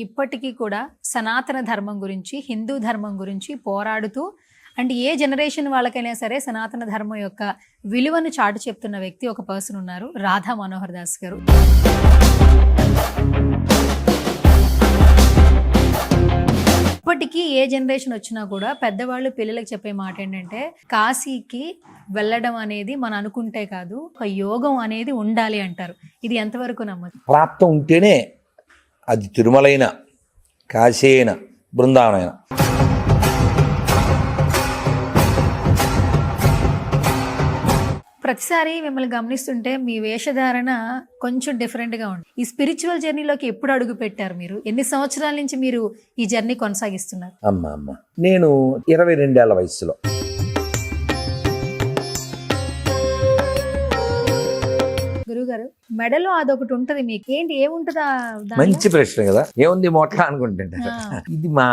ఇప్పటికీ కూడా సనాతన ధర్మం గురించి, హిందూ ధర్మం గురించి పోరాడుతూ అండ్ ఏ జనరేషన్ వాళ్ళకైనా సరే సనాతన ధర్మం యొక్క విలువను చాటు చెప్తున్న వ్యక్తి ఒక పర్సన్ ఉన్నారు, రాధా మనోహర్ దాస్ గారు. ఇప్పటికీ ఏ జనరేషన్ వచ్చినా కూడా పెద్దవాళ్ళు పిల్లలకు చెప్పే మాట ఏంటంటే, కాశీకి వెళ్ళడం అనేది మనం అనుకుంటే కాదు, ఒక యోగం అనేది ఉండాలి అంటారు. ఇది ఎంతవరకు నమ్మదు? ప్రాప్తం ఉంటేనే అది తిరుమలైన, కాశీ అయిన, బృందావనైన. ప్రతిసారి మిమ్మల్ని గమనిస్తుంటే మీ వేషధారణ కొంచెం డిఫరెంట్గా ఉంది. ఈ స్పిరిచువల్ జర్నీలోకి ఎప్పుడు అడుగు పెట్టారు మీరు? ఎన్ని సంవత్సరాల నుంచి మీరు ఈ జర్నీ కొనసాగిస్తున్నారు? అమ్మ నేను 22 ఏళ్ల వయసులో. గురుగారు, మెడలో అదొకటి ఉంటది, మీకు ఏంటి ఏముంటుందా? మంచి ప్రశ్న కదా, ఏముంది మోట్లా అనుకుంటే ఇది మా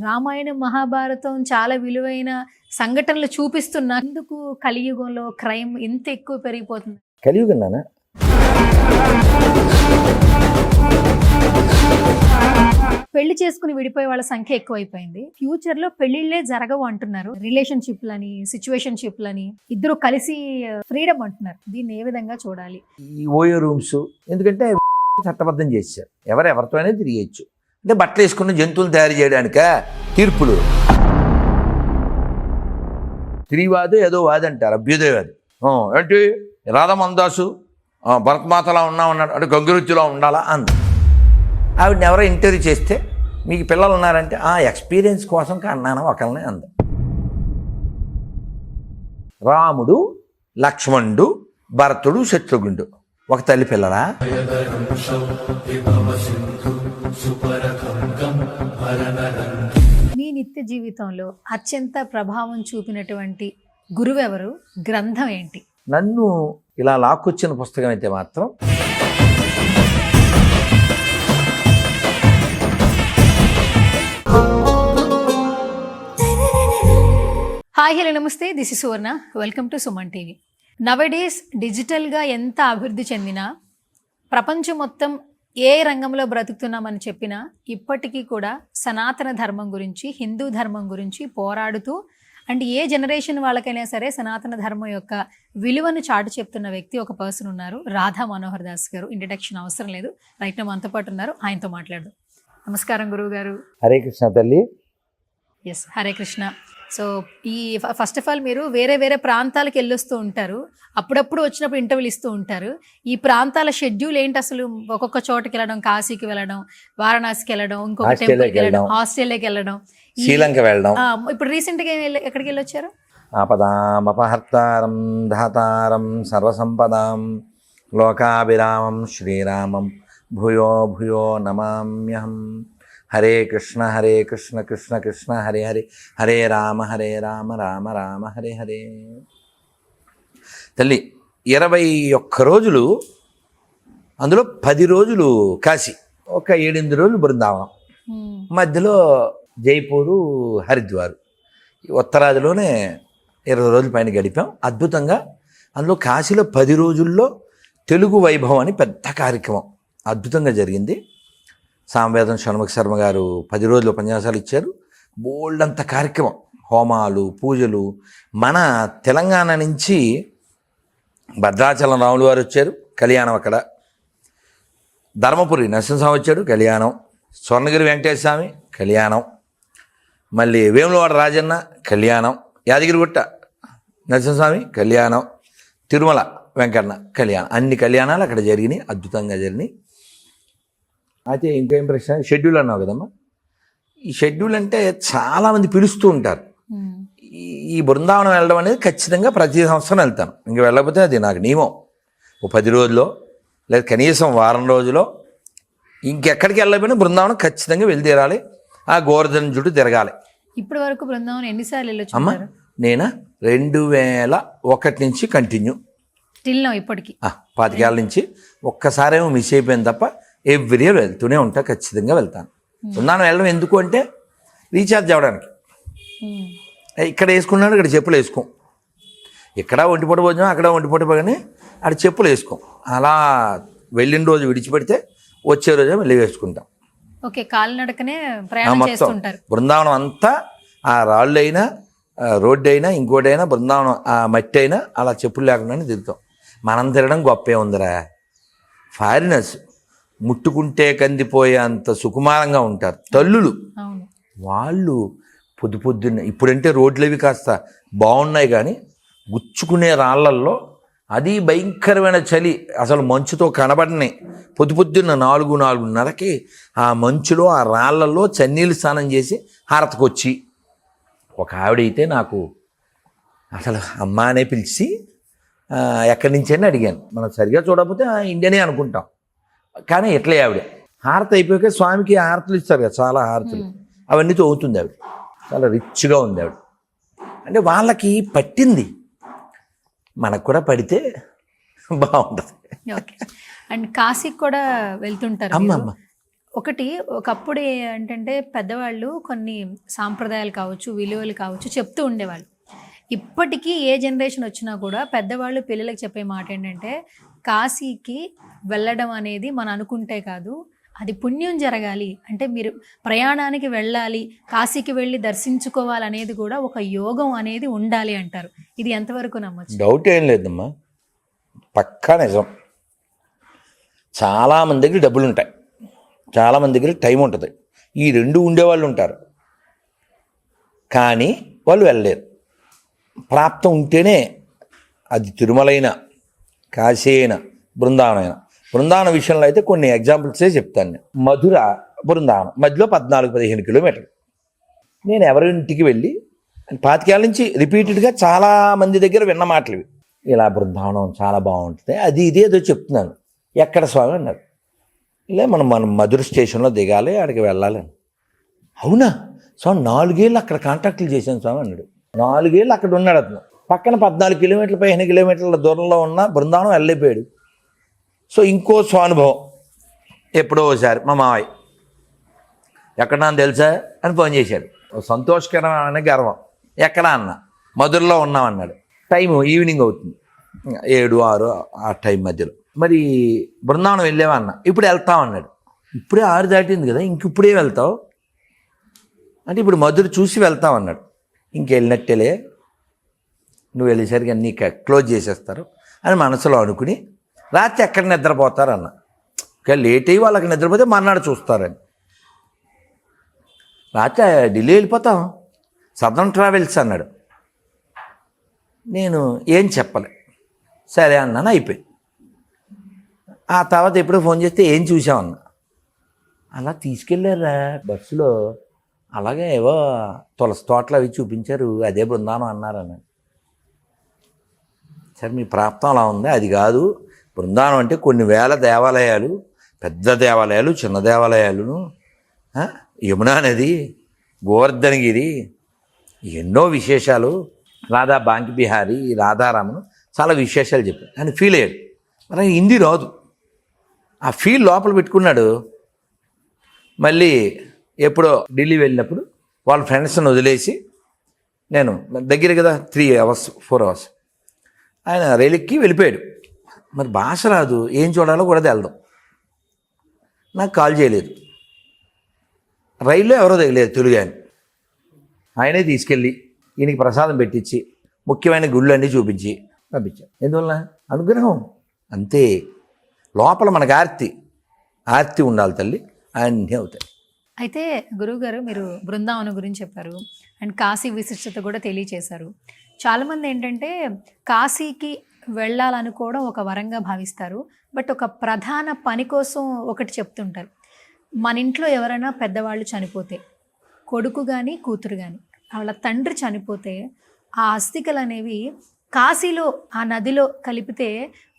రామాయణం, మహాభారతం చాలా విలువైన సంఘటనలు చూపిస్తున్నా, ఎందుకు కలియుగంలో క్రైమ్ ఇంత ఎక్కువ పెరిగిపోతుంది? కలియుగం నాన్న, పెళ్లి చేసుకుని విడిపోయే వాళ్ళ సంఖ్య ఎక్కువైపోయింది. ఫ్యూచర్ లో పెళ్లిళ్లే జరగవు అంటున్నారు. రిలేషన్షిప్లని, సిచ్యువేషన్షిప్లని, ఇద్దరు కలిసి ఫ్రీడమ్ అంటున్నారు. దీన్ని ఏ విధంగా చూడాలి? ఈ ఓయో రూమ్స్ ఎందుకంటే చట్టబద్ధం చేశారు, ఎవరెవరితో అనేది తిరిగేయచ్చు. అంటే బట్టలు వేసుకున్న జంతువులు తయారు చేయడానిక తీర్పులు. స్త్రీవాది ఏదో వాది అంటారు, అభ్యుదయవాది. ఏంటి రాధమందాసు భరతమాతలా ఉన్నాడు అంటే గంగురుచిలో ఉండాలా అంది. ఆవిడని ఎవరో ఇంటర్వ్యూ చేస్తే, మీకు పిల్లలు ఉన్నారంటే ఎక్స్పీరియన్స్ కోసం కన్నాను ఒకరిని అంది. రాముడు, లక్ష్మణుడు, భరతుడు, శత్రుఘ్నుడు ఒక తల్లి పిల్లరా? మీ నిత్య జీవితంలో అత్యంత ప్రభావం చూపినటువంటి గురువెవరు? గ్రంథం ఏంటి? నన్ను ఇలా లాక్కొచ్చిన పుస్తకం అయితే మాత్రం hi, hello, namaste. This is Suvarna. Welcome to Suman TV. Nowadays డిజిటల్గా ఎంత అభివృద్ధి చెందినా, ప్రపంచం మొత్తం ఏ రంగంలో బ్రతుకుతున్నామని చెప్పినా, ఇప్పటికీ కూడా సనాతన ధర్మం గురించి, హిందూ ధర్మం గురించి పోరాడుతూ అండ్ ఏ జనరేషన్ వాళ్ళకైనా సరే సనాతన ధర్మం యొక్క విలువను చాటు చెప్తున్న వ్యక్తి ఒక పర్సన్ ఉన్నారు, రాధా మనోహర్ దాస్ గారు. ఇంట్రడక్షన్ అవసరం లేదు, రైట్ నా మనతో పాటు ఉన్నారు, ఆయనతో మాట్లాడదాం. నమస్కారం గురువు గారు. హరే కృష్ణ తల్లి. ఎస్, హరే కృష్ణ. సో ఈ ఫస్ట్ ఆఫ్ ఆల్ మీరు వేరే వేరే ప్రాంతాలకు వెళ్ళొస్తూ ఉంటారు, అప్పుడప్పుడు వచ్చినప్పుడు ఇంటర్వ్యూలు ఇస్తూ ఉంటారు. ఈ ప్రాంతాల షెడ్యూల్ ఏంటి అసలు? ఒక్కొక్క చోటకి వెళ్ళడం, కాశీకి వెళ్ళడం, వారణాసికి వెళ్ళడం, ఇంకొక టెంపుల్కి వెళ్ళడం, ఆస్ట్రేలియాకి వెళ్ళడం, శ్రీలంక వెళ్ళడం. ఇప్పుడు రీసెంట్గా ఎక్కడికి వెళ్ళొచ్చారు? ఆపదాం అపహర్తారం ధాతారం సర్వసంపదాం లోకాభిరామం శ్రీరామం భూయో భూయో నమామ్యహం. హరే కృష్ణ కృష్ణ కృష్ణ హరే హరే, హరే రామ రామ రామ హరే హరే. తల్లి 21 రోజులు, అందులో 10 రోజులు కాశీ, ఒక 7-8 రోజులు బృందావనం, మధ్యలో జైపూరు, హరిద్వారు, ఉత్తరాదిలోనే 20 రోజుల పైన గడిపాం అద్భుతంగా. అందులో కాశీలో 10 రోజుల్లో తెలుగు వైభవం అని పెద్ద కార్యక్రమం అద్భుతంగా జరిగింది. సామవేదం షణ్ముఖ శర్మ గారు 10 రోజులు ఉపన్యాసాలు ఇచ్చారు. బోల్డ్ అంత కార్యక్రమం, హోమాలు, పూజలు. మన తెలంగాణ నుంచి భద్రాచలం రాములు వారు వచ్చారు, కళ్యాణం అక్కడ. ధర్మపురి నరసింహస్వామి వచ్చాడు, కళ్యాణం. స్వర్ణగిరి వెంకటేశ్వర స్వామి కళ్యాణం. మళ్ళీ వేములవాడ రాజన్న కళ్యాణం. యాదగిరిగుట్ట నరసింహస్వామి కళ్యాణం. తిరుమల వెంకన్న కళ్యాణం. అన్ని కళ్యాణాలు అక్కడ జరిగినాయి, అద్భుతంగా జరిగినాయి. అయితే ఇంకేం ప్రశ్న? షెడ్యూల్ అన్నావు కదమ్మా. ఈ షెడ్యూల్ అంటే చాలామంది పిలుస్తూ ఉంటారు. ఈ బృందావనం వెళ్ళడం అనేది ఖచ్చితంగా ప్రతి సంవత్సరం వెళ్తాను. ఇంక వెళ్ళకపోతే అది నాకు నియమం. ఓ 10 రోజుల్లో లేదా కనీసం వారం రోజులో ఇంకెక్కడికి వెళ్ళకపోయినా బృందావనం ఖచ్చితంగా వెళ్ళి తీరాలి. ఆ గోవర్ధన చుట్టూ తిరగాలి. ఇప్పటి వరకు బృందావనం ఎన్నిసార్లు వెళ్ళొచ్చు అమ్మా? నేనా 2001 నుంచి కంటిన్యూ ఇప్పటికి 25 ఏళ్ళ నుంచి. ఒక్కసారేమో మిస్ అయిపోయింది తప్ప ఎవ్రీ ఇయర్ వెళ్తూనే ఉంటా, ఖచ్చితంగా వెళ్తాను. బృందావనం వెళ్ళడం ఎందుకు అంటే రీఛార్జ్ అవ్వడానికి. ఇక్కడ వేసుకున్నాడు, ఇక్కడ చెప్పులు వేసుకోం. ఇక్కడ ఒంటిపూట భోజనం, అక్కడ ఒంటిపూట కానీ ఆడ చెప్పులు వేసుకోం. అలా వెళ్ళిన రోజు విడిచిపెడితే వచ్చే రోజు మళ్ళీ వేసుకుంటాం. ఓకే, కాలినడకనే ప్రయాణం మొత్తం చేస్తుంటారు. బృందావనం అంతా ఆ రాళ్ళు అయినా రోడ్డు అయినా ఇంకోటైనా బృందావనం ఆ మట్టి అయినా అలా చెప్పులు లేకుండానే తిరుగుతాం. మనం తిరగడం గొప్పే ఉందిరా. ఫారినర్స్ ముట్టుకుంటే కందిపోయే అంత సుకుమారంగా ఉంటారు తల్లులు. అవును. వాళ్ళు పొద్దున్న ఇప్పుడంటే రోడ్లు అవి కాస్త బాగున్నాయి కానీ గుచ్చుకునే రాళ్ళల్లో అది భయంకరమైన చలి, అసలు మంచుతో కనబడని పొద్దున్న 4:30కి ఆ మంచులో ఆ రాళ్ళల్లో చన్నీళ్ళు స్నానం చేసి హారతకొచ్చి ఒక ఆవిడైతే నాకు అసలు అమ్మ అనే పిలిచి ఎక్కడి నుంచి అని అడిగాను. మనం సరిగా చూడకపోతే ఇండియనే అనుకుంటాం, కానీ ఎట్లే ఆవిడ హారతి అయిపోయాక స్వామికి హారతులు ఇస్తారు కదా, చాలా హారతులు, అవన్నీ తోగుతుంది ఆవిడ. చాలా రిచ్గా ఉంది ఆవిడ. అంటే వాళ్ళకి పట్టింది, మనకు కూడా పడితే బాగుంటుంది. ఓకే. అండ్ కాశీకి కూడా వెళ్తుంటారు అమ్మమ్మ. మీరు. ఒకప్పుడు ఏంటంటే పెద్దవాళ్ళు కొన్ని సాంప్రదాయాలు కావచ్చు, విలువలు కావచ్చు చెప్తూ ఉండేవాళ్ళు. ఇప్పటికీ ఏ జనరేషన్ వచ్చినా కూడా పెద్దవాళ్ళు పిల్లలకు చెప్పే మాట ఏంటంటే కాశీకి వెళ్ళడం అనేది మనం అనుకుంటే కాదు, అది పుణ్యం జరగాలి అంటే మీరు ప్రయాణానికి వెళ్ళాలి, కాశీకి వెళ్ళి దర్శించుకోవాలనేది కూడా ఒక యోగం అనేది ఉండాలి అంటారు. ఇది ఎంతవరకు నమ్మచ్చు? డౌట్ ఏం లేదమ్మా, పక్కా నిజం. చాలామంది దగ్గర డబ్బులు ఉంటాయి, చాలామంది దగ్గర టైం ఉంటుంది, ఈ రెండు ఉండేవాళ్ళు ఉంటారు, కానీ వాళ్ళు వెళ్ళలేరు. ప్రాప్తం ఉంటేనే, అది తిరుమలైనా కాశీ అయినా బృందావనం బృందావన విషయంలో అయితే కొన్ని ఎగ్జాంపుల్సే చెప్తాను నేను. మధుర బృందావనం మధ్యలో 14-15 కిలోమీటర్లు. నేను ఎవరింటికి వెళ్ళి 25 ఏళ్ళ నుంచి రిపీటెడ్గా చాలామంది దగ్గర విన్న మాటలు ఇవి. ఇలా బృందావనం చాలా బాగుంటుంది, అది ఇది ఏదో చెప్తున్నాను. ఎక్కడ స్వామి అన్నారు. ఇలా మనం మధుర స్టేషన్లో దిగాలి, అక్కడికి వెళ్ళాలి. అవునా స్వామి, 4 ఏళ్ళు అక్కడ కాంట్రాక్టులు చేశాను స్వామి అన్నాడు. 4 ఏళ్ళు అక్కడ ఉన్నాడు అతను. పక్కన 14 కిలోమీటర్లు 15 కిలోమీటర్ల దూరంలో ఉన్న బృందావనం వెళ్ళిపోయాడు. సో ఇంకో స్వానుభవం, ఎప్పుడో ఒకసారి మా మావయ్య ఎక్కడా తెలుసా అని ఫోన్ చేశాడు. సంతోషకరమైన గర్వం. ఎక్కడా అన్న, మధురలో ఉన్నామన్నాడు. టైము ఈవినింగ్ అవుతుంది, 7-6 ఆ టైం మధ్యలో. మరి బృందావనం వెళ్ళేవా అన్న, ఇప్పుడు వెళ్తామన్నాడు. ఇప్పుడే 6 దాటింది కదా, ఇంకిప్పుడే వెళ్తావు అంటే ఇప్పుడు మధుర చూసి వెళ్తామన్నాడు. ఇంకెళ్ళినట్టేలే, నువ్వు వెళ్ళేసరికి అన్నీ క్లోజ్ చేసేస్తారు అని మనసులో అనుకుని రాత్రి ఎక్కడ నిద్రపోతారన్న. ఇంకా లేట్ అయ్యి వాళ్ళకి నిద్రపోతే మర్నాడు చూస్తారని రాత్రి ఢిల్లీ వెళ్ళిపోతాం, సదర్న్ ట్రావెల్స్ అన్నాడు. నేను ఏం చెప్పలే, సరే అన్నాను, అయిపోయింది. ఆ తర్వాత ఎప్పుడో ఫోన్ చేస్తే ఏం చూసామన్నా, అలా తీసుకెళ్ళారా బస్సులో, అలాగే ఏవో తులసి తోటలు అవి చూపించారు, అదే బృందావనం అన్నారన్న. సరే మీ ప్రాప్తం అలా ఉంది, అది కాదు. బృందావనం అంటే కొన్ని వేల దేవాలయాలు, పెద్ద దేవాలయాలు, చిన్న దేవాలయాలును, యమునా నది, గోవర్ధనగిరి, ఎన్నో విశేషాలు, రాధా బాంకి బిహారీ, రాధారామను, చాలా విశేషాలు చెప్పారు. ఆయన ఫీల్ అయ్యాడు. మరి హిందీ రాదు, ఆ ఫీల్ లోపల పెట్టుకున్నాడు. మళ్ళీ ఎప్పుడో ఢిల్లీ వెళ్ళినప్పుడు వాళ్ళ ఫ్రెండ్స్ని వదిలేసి, నేను దగ్గర కదా 3 అవర్స్ 4 అవర్స్, ఆయన రైలుకి వెళ్ళిపోయాడు. మరి భాష రాదు, ఏం చూడాలో కూడా తెలదు. నాకు కాల్ చేయలేదు, రైల్లో ఎవరో తగిలేదు తెలుగు ఆయన. ఆయనే తీసుకెళ్ళి ఈయనకి ప్రసాదం పెట్టించి ముఖ్యమైన గుళ్ళు అన్నీ చూపించి పంపించాను. ఎందువల్ల అనుగ్రహం అంతే. లోపల మనకు ఆర్తి ఉండాలి తల్లి, అన్నీ అవుతాయి. అయితే గురువుగారు మీరు బృందావనం గురించి చెప్పారు అండ్ కాశీ విశిష్టత కూడా తెలియచేశారు. చాలామంది ఏంటంటే కాశీకి వెళ్ళాలనుకోవడం ఒక వరంగా భావిస్తారు, బట్ ఒక ప్రధాన పని కోసం ఒకటి చెప్తుంటారు. మన ఇంట్లో ఎవరైనా పెద్దవాళ్ళు చనిపోతే, కొడుకు కానీ కూతురు కానీ, వాళ్ళ తండ్రి చనిపోతే ఆ అస్థికలు అనేవి కాశీలో ఆ నదిలో కలిపితే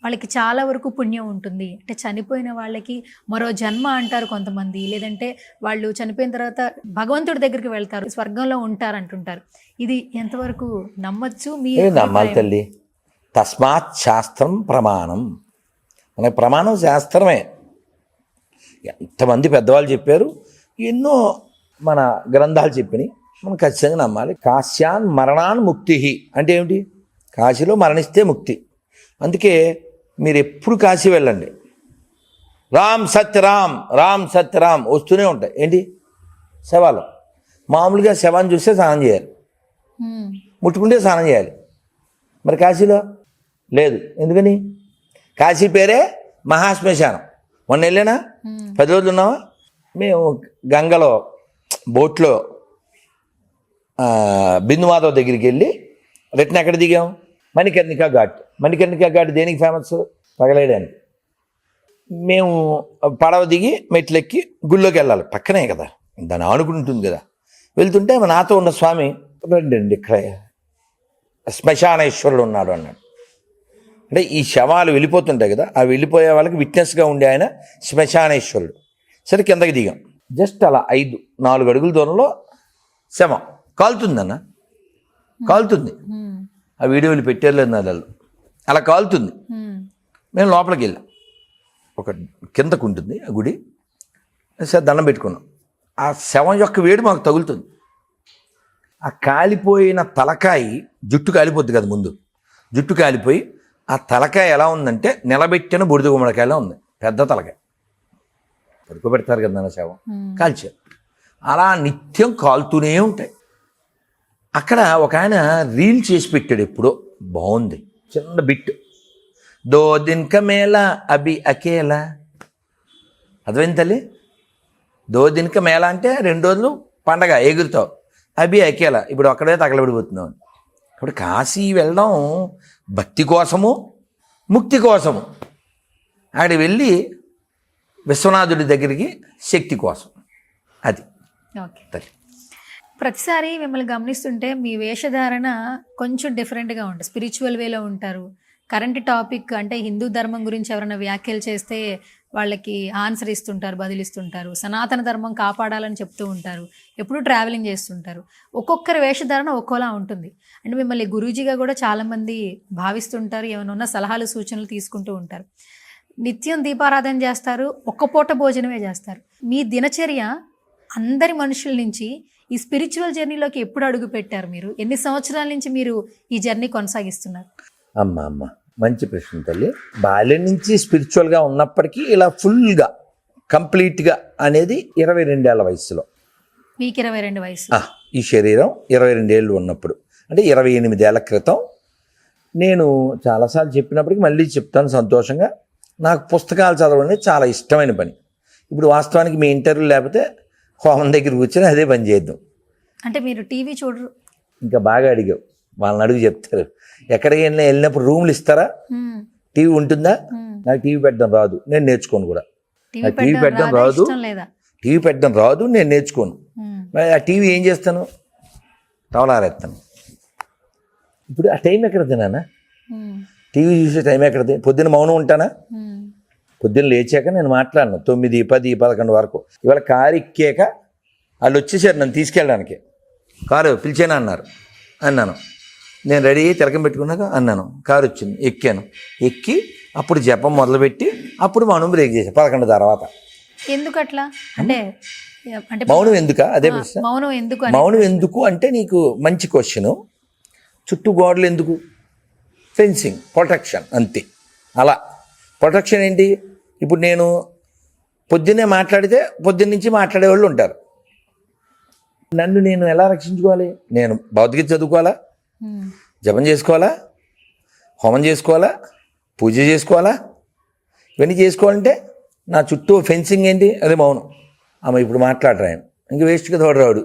వాళ్ళకి చాలా వరకు పుణ్యం ఉంటుంది. అంటే చనిపోయిన వాళ్ళకి మరో జన్మ అంటారు కొంతమంది, లేదంటే వాళ్ళు చనిపోయిన తర్వాత భగవంతుడి దగ్గరికి వెళ్తారు, స్వర్గంలో ఉంటారు అంటుంటారు. ఇది ఎంతవరకు నమ్మచ్చు? మీ నమ్మాలి తల్లి. తస్మాత్ శాస్త్రం ప్రమాణం. మన ప్రమాణం శాస్త్రమే. ఎంతమంది పెద్దవాళ్ళు చెప్పారు, ఎన్నో మన గ్రంథాలు చెప్పినాయి, మనం ఖచ్చితంగా నమ్మాలి. కాశ్యాన్ మరణాన్ ముక్తి అంటే ఏమిటి? కాశీలో మరణిస్తే ముక్తి. అందుకే మీరు ఎప్పుడు కాశీ వెళ్ళండి, రామ్ సత్యరామ్ రామ్ సత్యరామ్ వస్తూనే ఉంటాయి. ఏంటి? శవాలు. మామూలుగా శవాన్ని చూస్తే స్నానం చేయాలి, ముట్టుకుంటే స్నానం చేయాలి. మరి కాశీలో లేదు. ఎందుకని? కాశీ పేరే మహాశ్మశానం. మొన్న వెళ్ళానా? 10 రోజులు ఉన్నావా? మేము గంగలో బోట్లో బిందుమాధవ్ దగ్గరికి వెళ్ళి రిటర్న్ ఎక్కడ దిగాం? మణికర్ణికా ఘాట్. మణికర్ణికా ఘాట్ దేనికి ఫేమస్? పగలేయడానికి. మేము పడవ దిగి మెట్లెక్కి గుళ్ళోకి వెళ్ళాలి, పక్కనే కదా, దాన్ని ఆనుకుంటుంది కదా. వెళ్తుంటే నాతో ఉన్న స్వామి, రండి ఇక్కడ శ్మశానేశ్వరుడు ఉన్నాడు అన్నాడు. అంటే ఈ శవాలు వెళ్ళిపోతుంటాయి కదా, ఆ వెళ్ళిపోయే వాళ్ళకి విట్నెస్గా ఉండే ఆయన శ్మశానేశ్వరుడు. సరే కిందకి దిగాం. జస్ట్ అలా 4 అడుగుల దూరంలో శవం కాలుతుందన్న, కాలుతుంది. ఆ వీడియోలు పెట్టారు నాళ్ళు, అలా కాలుతుంది. మేము లోపలికి వెళ్ళాం. ఒక కిందకు ఉంటుంది ఆ గుడి. సరే దండం పెట్టుకున్నాం. ఆ శవం యొక్క వేడి మాకు తగులుతుంది. ఆ కాలిపోయిన తలకాయ, జుట్టు కాలిపోద్ది కదా ముందు, జుట్టు కాలిపోయి ఆ తలకాయ ఎలా ఉందంటే నిలబెట్టిన బుడిద గుమ్మడికాయలా ఉంది. పెద్ద తలకాయ పడుకోబెడతారు కదా నా శవం, కాల్చారు. అలా నిత్యం కాలుతూనే ఉంటాయి. అక్కడ ఒక ఆయన రీల్ చేసి పెట్టాడు ఎప్పుడో, బాగుంది, చిన్న బిట్. 2 दिन का मेला అభి అకేలా. అర్థమైంది తల్లి? 2 दिन का मेला అంటే 2 రోజులు పండగ ఎగురుతావు. అభి అకేలా, ఇప్పుడు అక్కడే తగలబడిపోతున్నావు. ఇప్పుడు కాశీ వెళ్ళడం భక్తి కోసము, ముక్తి కోసము. అక్కడికి వెళ్ళి విశ్వనాథుడి దగ్గరికి శక్తి కోసం. అది ఓకే. ప్రతిసారి మిమ్మల్ని గమనిస్తుంటే మీ వేషధారణ కొంచెం డిఫరెంట్గా ఉంటుంది. స్పిరిచువల్ వేలో ఉంటారు. కరెంట్ టాపిక్ అంటే హిందూ ధర్మం గురించి ఎవరైనా వ్యాఖ్యలు చేస్తే వాళ్ళకి ఆన్సర్ ఇస్తుంటారు, బదిలిస్తుంటారు. సనాతన ధర్మం కాపాడాలని చెప్తూ ఉంటారు. ఎప్పుడు ట్రావెలింగ్ చేస్తుంటారు. ఒక్కొక్కరి వేషధారణ ఒక్కోలా ఉంటుంది. అంటే మిమ్మల్ని గురూజీగా కూడా చాలామంది భావిస్తుంటారు. ఏమైనా ఉన్న సలహాలు సూచనలు తీసుకుంటూ ఉంటారు. నిత్యం దీపారాధన చేస్తారు, ఒక్క పూట భోజనమే చేస్తారు. మీ దినచర్య అందరి మనుషుల నుంచి ఈ స్పిరిచువల్ జర్నీలోకి ఎప్పుడు అడుగు పెట్టారు? మీరు ఎన్ని సంవత్సరాల నుంచి మీరు ఈ జర్నీ కొనసాగిస్తున్నారు? అమ్మ మంచి ప్రశ్న తల్లి. బాల్యం నుంచి స్పిరిచువల్గా ఉన్నప్పటికీ ఇలా ఫుల్గా కంప్లీట్గా అనేది 22 ఏళ్ల వయసులో. మీకు 22 వయసు? ఈ శరీరం 22 ఏళ్ళు ఉన్నప్పుడు, అంటే 28 ఏళ్ల క్రితం. నేను చాలాసార్లు చెప్పినప్పటికీ మళ్ళీ చెప్తాను సంతోషంగా, నాకు పుస్తకాలు చదవడం అనేది చాలా ఇష్టమైన పని. ఇప్పుడు వాస్తవానికి మీ ఇంటర్వ్యూ లేకపోతే హోమం దగ్గర కూర్చొని అదే పని చేద్దాం. అంటే మీరు టీవీ చూడరు? ఇంకా బాగా అడిగావు, వాళ్ళని అడుగు చెప్తారు. ఎక్కడికి వెళ్ళినప్పుడు రూమ్లు ఇస్తారా? టీవీ ఉంటుందా? నాకు టీవీ పెట్టడం రాదు, నేను నేర్చుకోను కూడా. నాకు టీవీ పెట్టడం రాదు, టీవీ పెట్టడం రాదు, నేను నేర్చుకోను. ఆ టీవీ ఏం చేస్తాను? టవలారేస్తాను. ఇప్పుడు ఆ టైం ఎక్కడది నాన్న? టీవీ చూసే టైం ఎక్కడది? పొద్దున్న మౌనం ఉంటానా? పొద్దున్న లేచాక నేను మాట్లాడను 9, 10, 11 వరకు. ఇవాళ కారు ఎక్కాక వాళ్ళు వచ్చేసారు నన్ను తీసుకెళ్ళడానికి. కారు పిలిచాను అన్నాను. నేను రెడీ తిలకం పెట్టుకున్నాక అన్నాను. కారు వచ్చింది, ఎక్కాను. ఎక్కి అప్పుడు జపం మొదలుపెట్టి అప్పుడు మౌనం బ్రేక్ చేశాను 11 తర్వాత. ఎందుకు అట్లా? అంటే మౌనం ఎందుకా? అదే ప్రశ్న. మౌనం ఎందుకు అంటే నీకు మంచి క్వశ్చను. చుట్టూ గోడలు ఎందుకు? ఫెన్సింగ్, ప్రొటెక్షన్, అంతే. అలా ప్రొటెక్షన్ ఏంటి? ఇప్పుడు నేను పొద్దున్నే మాట్లాడితే పొద్దున్న నుంచి మాట్లాడేవాళ్ళు ఉంటారు. నన్ను నేను ఎలా రక్షించుకోవాలి? నేను భౌతికత చదువుకోవాలా, జపం చేసుకోవాలా, హోమం చేసుకోవాలా, పూజ చేసుకోవాలా? ఇవన్నీ చేసుకోవాలంటే నా చుట్టూ ఫెన్సింగ్ ఏంటి? అదే మౌనం. ఇప్పుడు మాట్లాడరా ఆయన, ఇంక వేస్ట్గా తోడరాడు.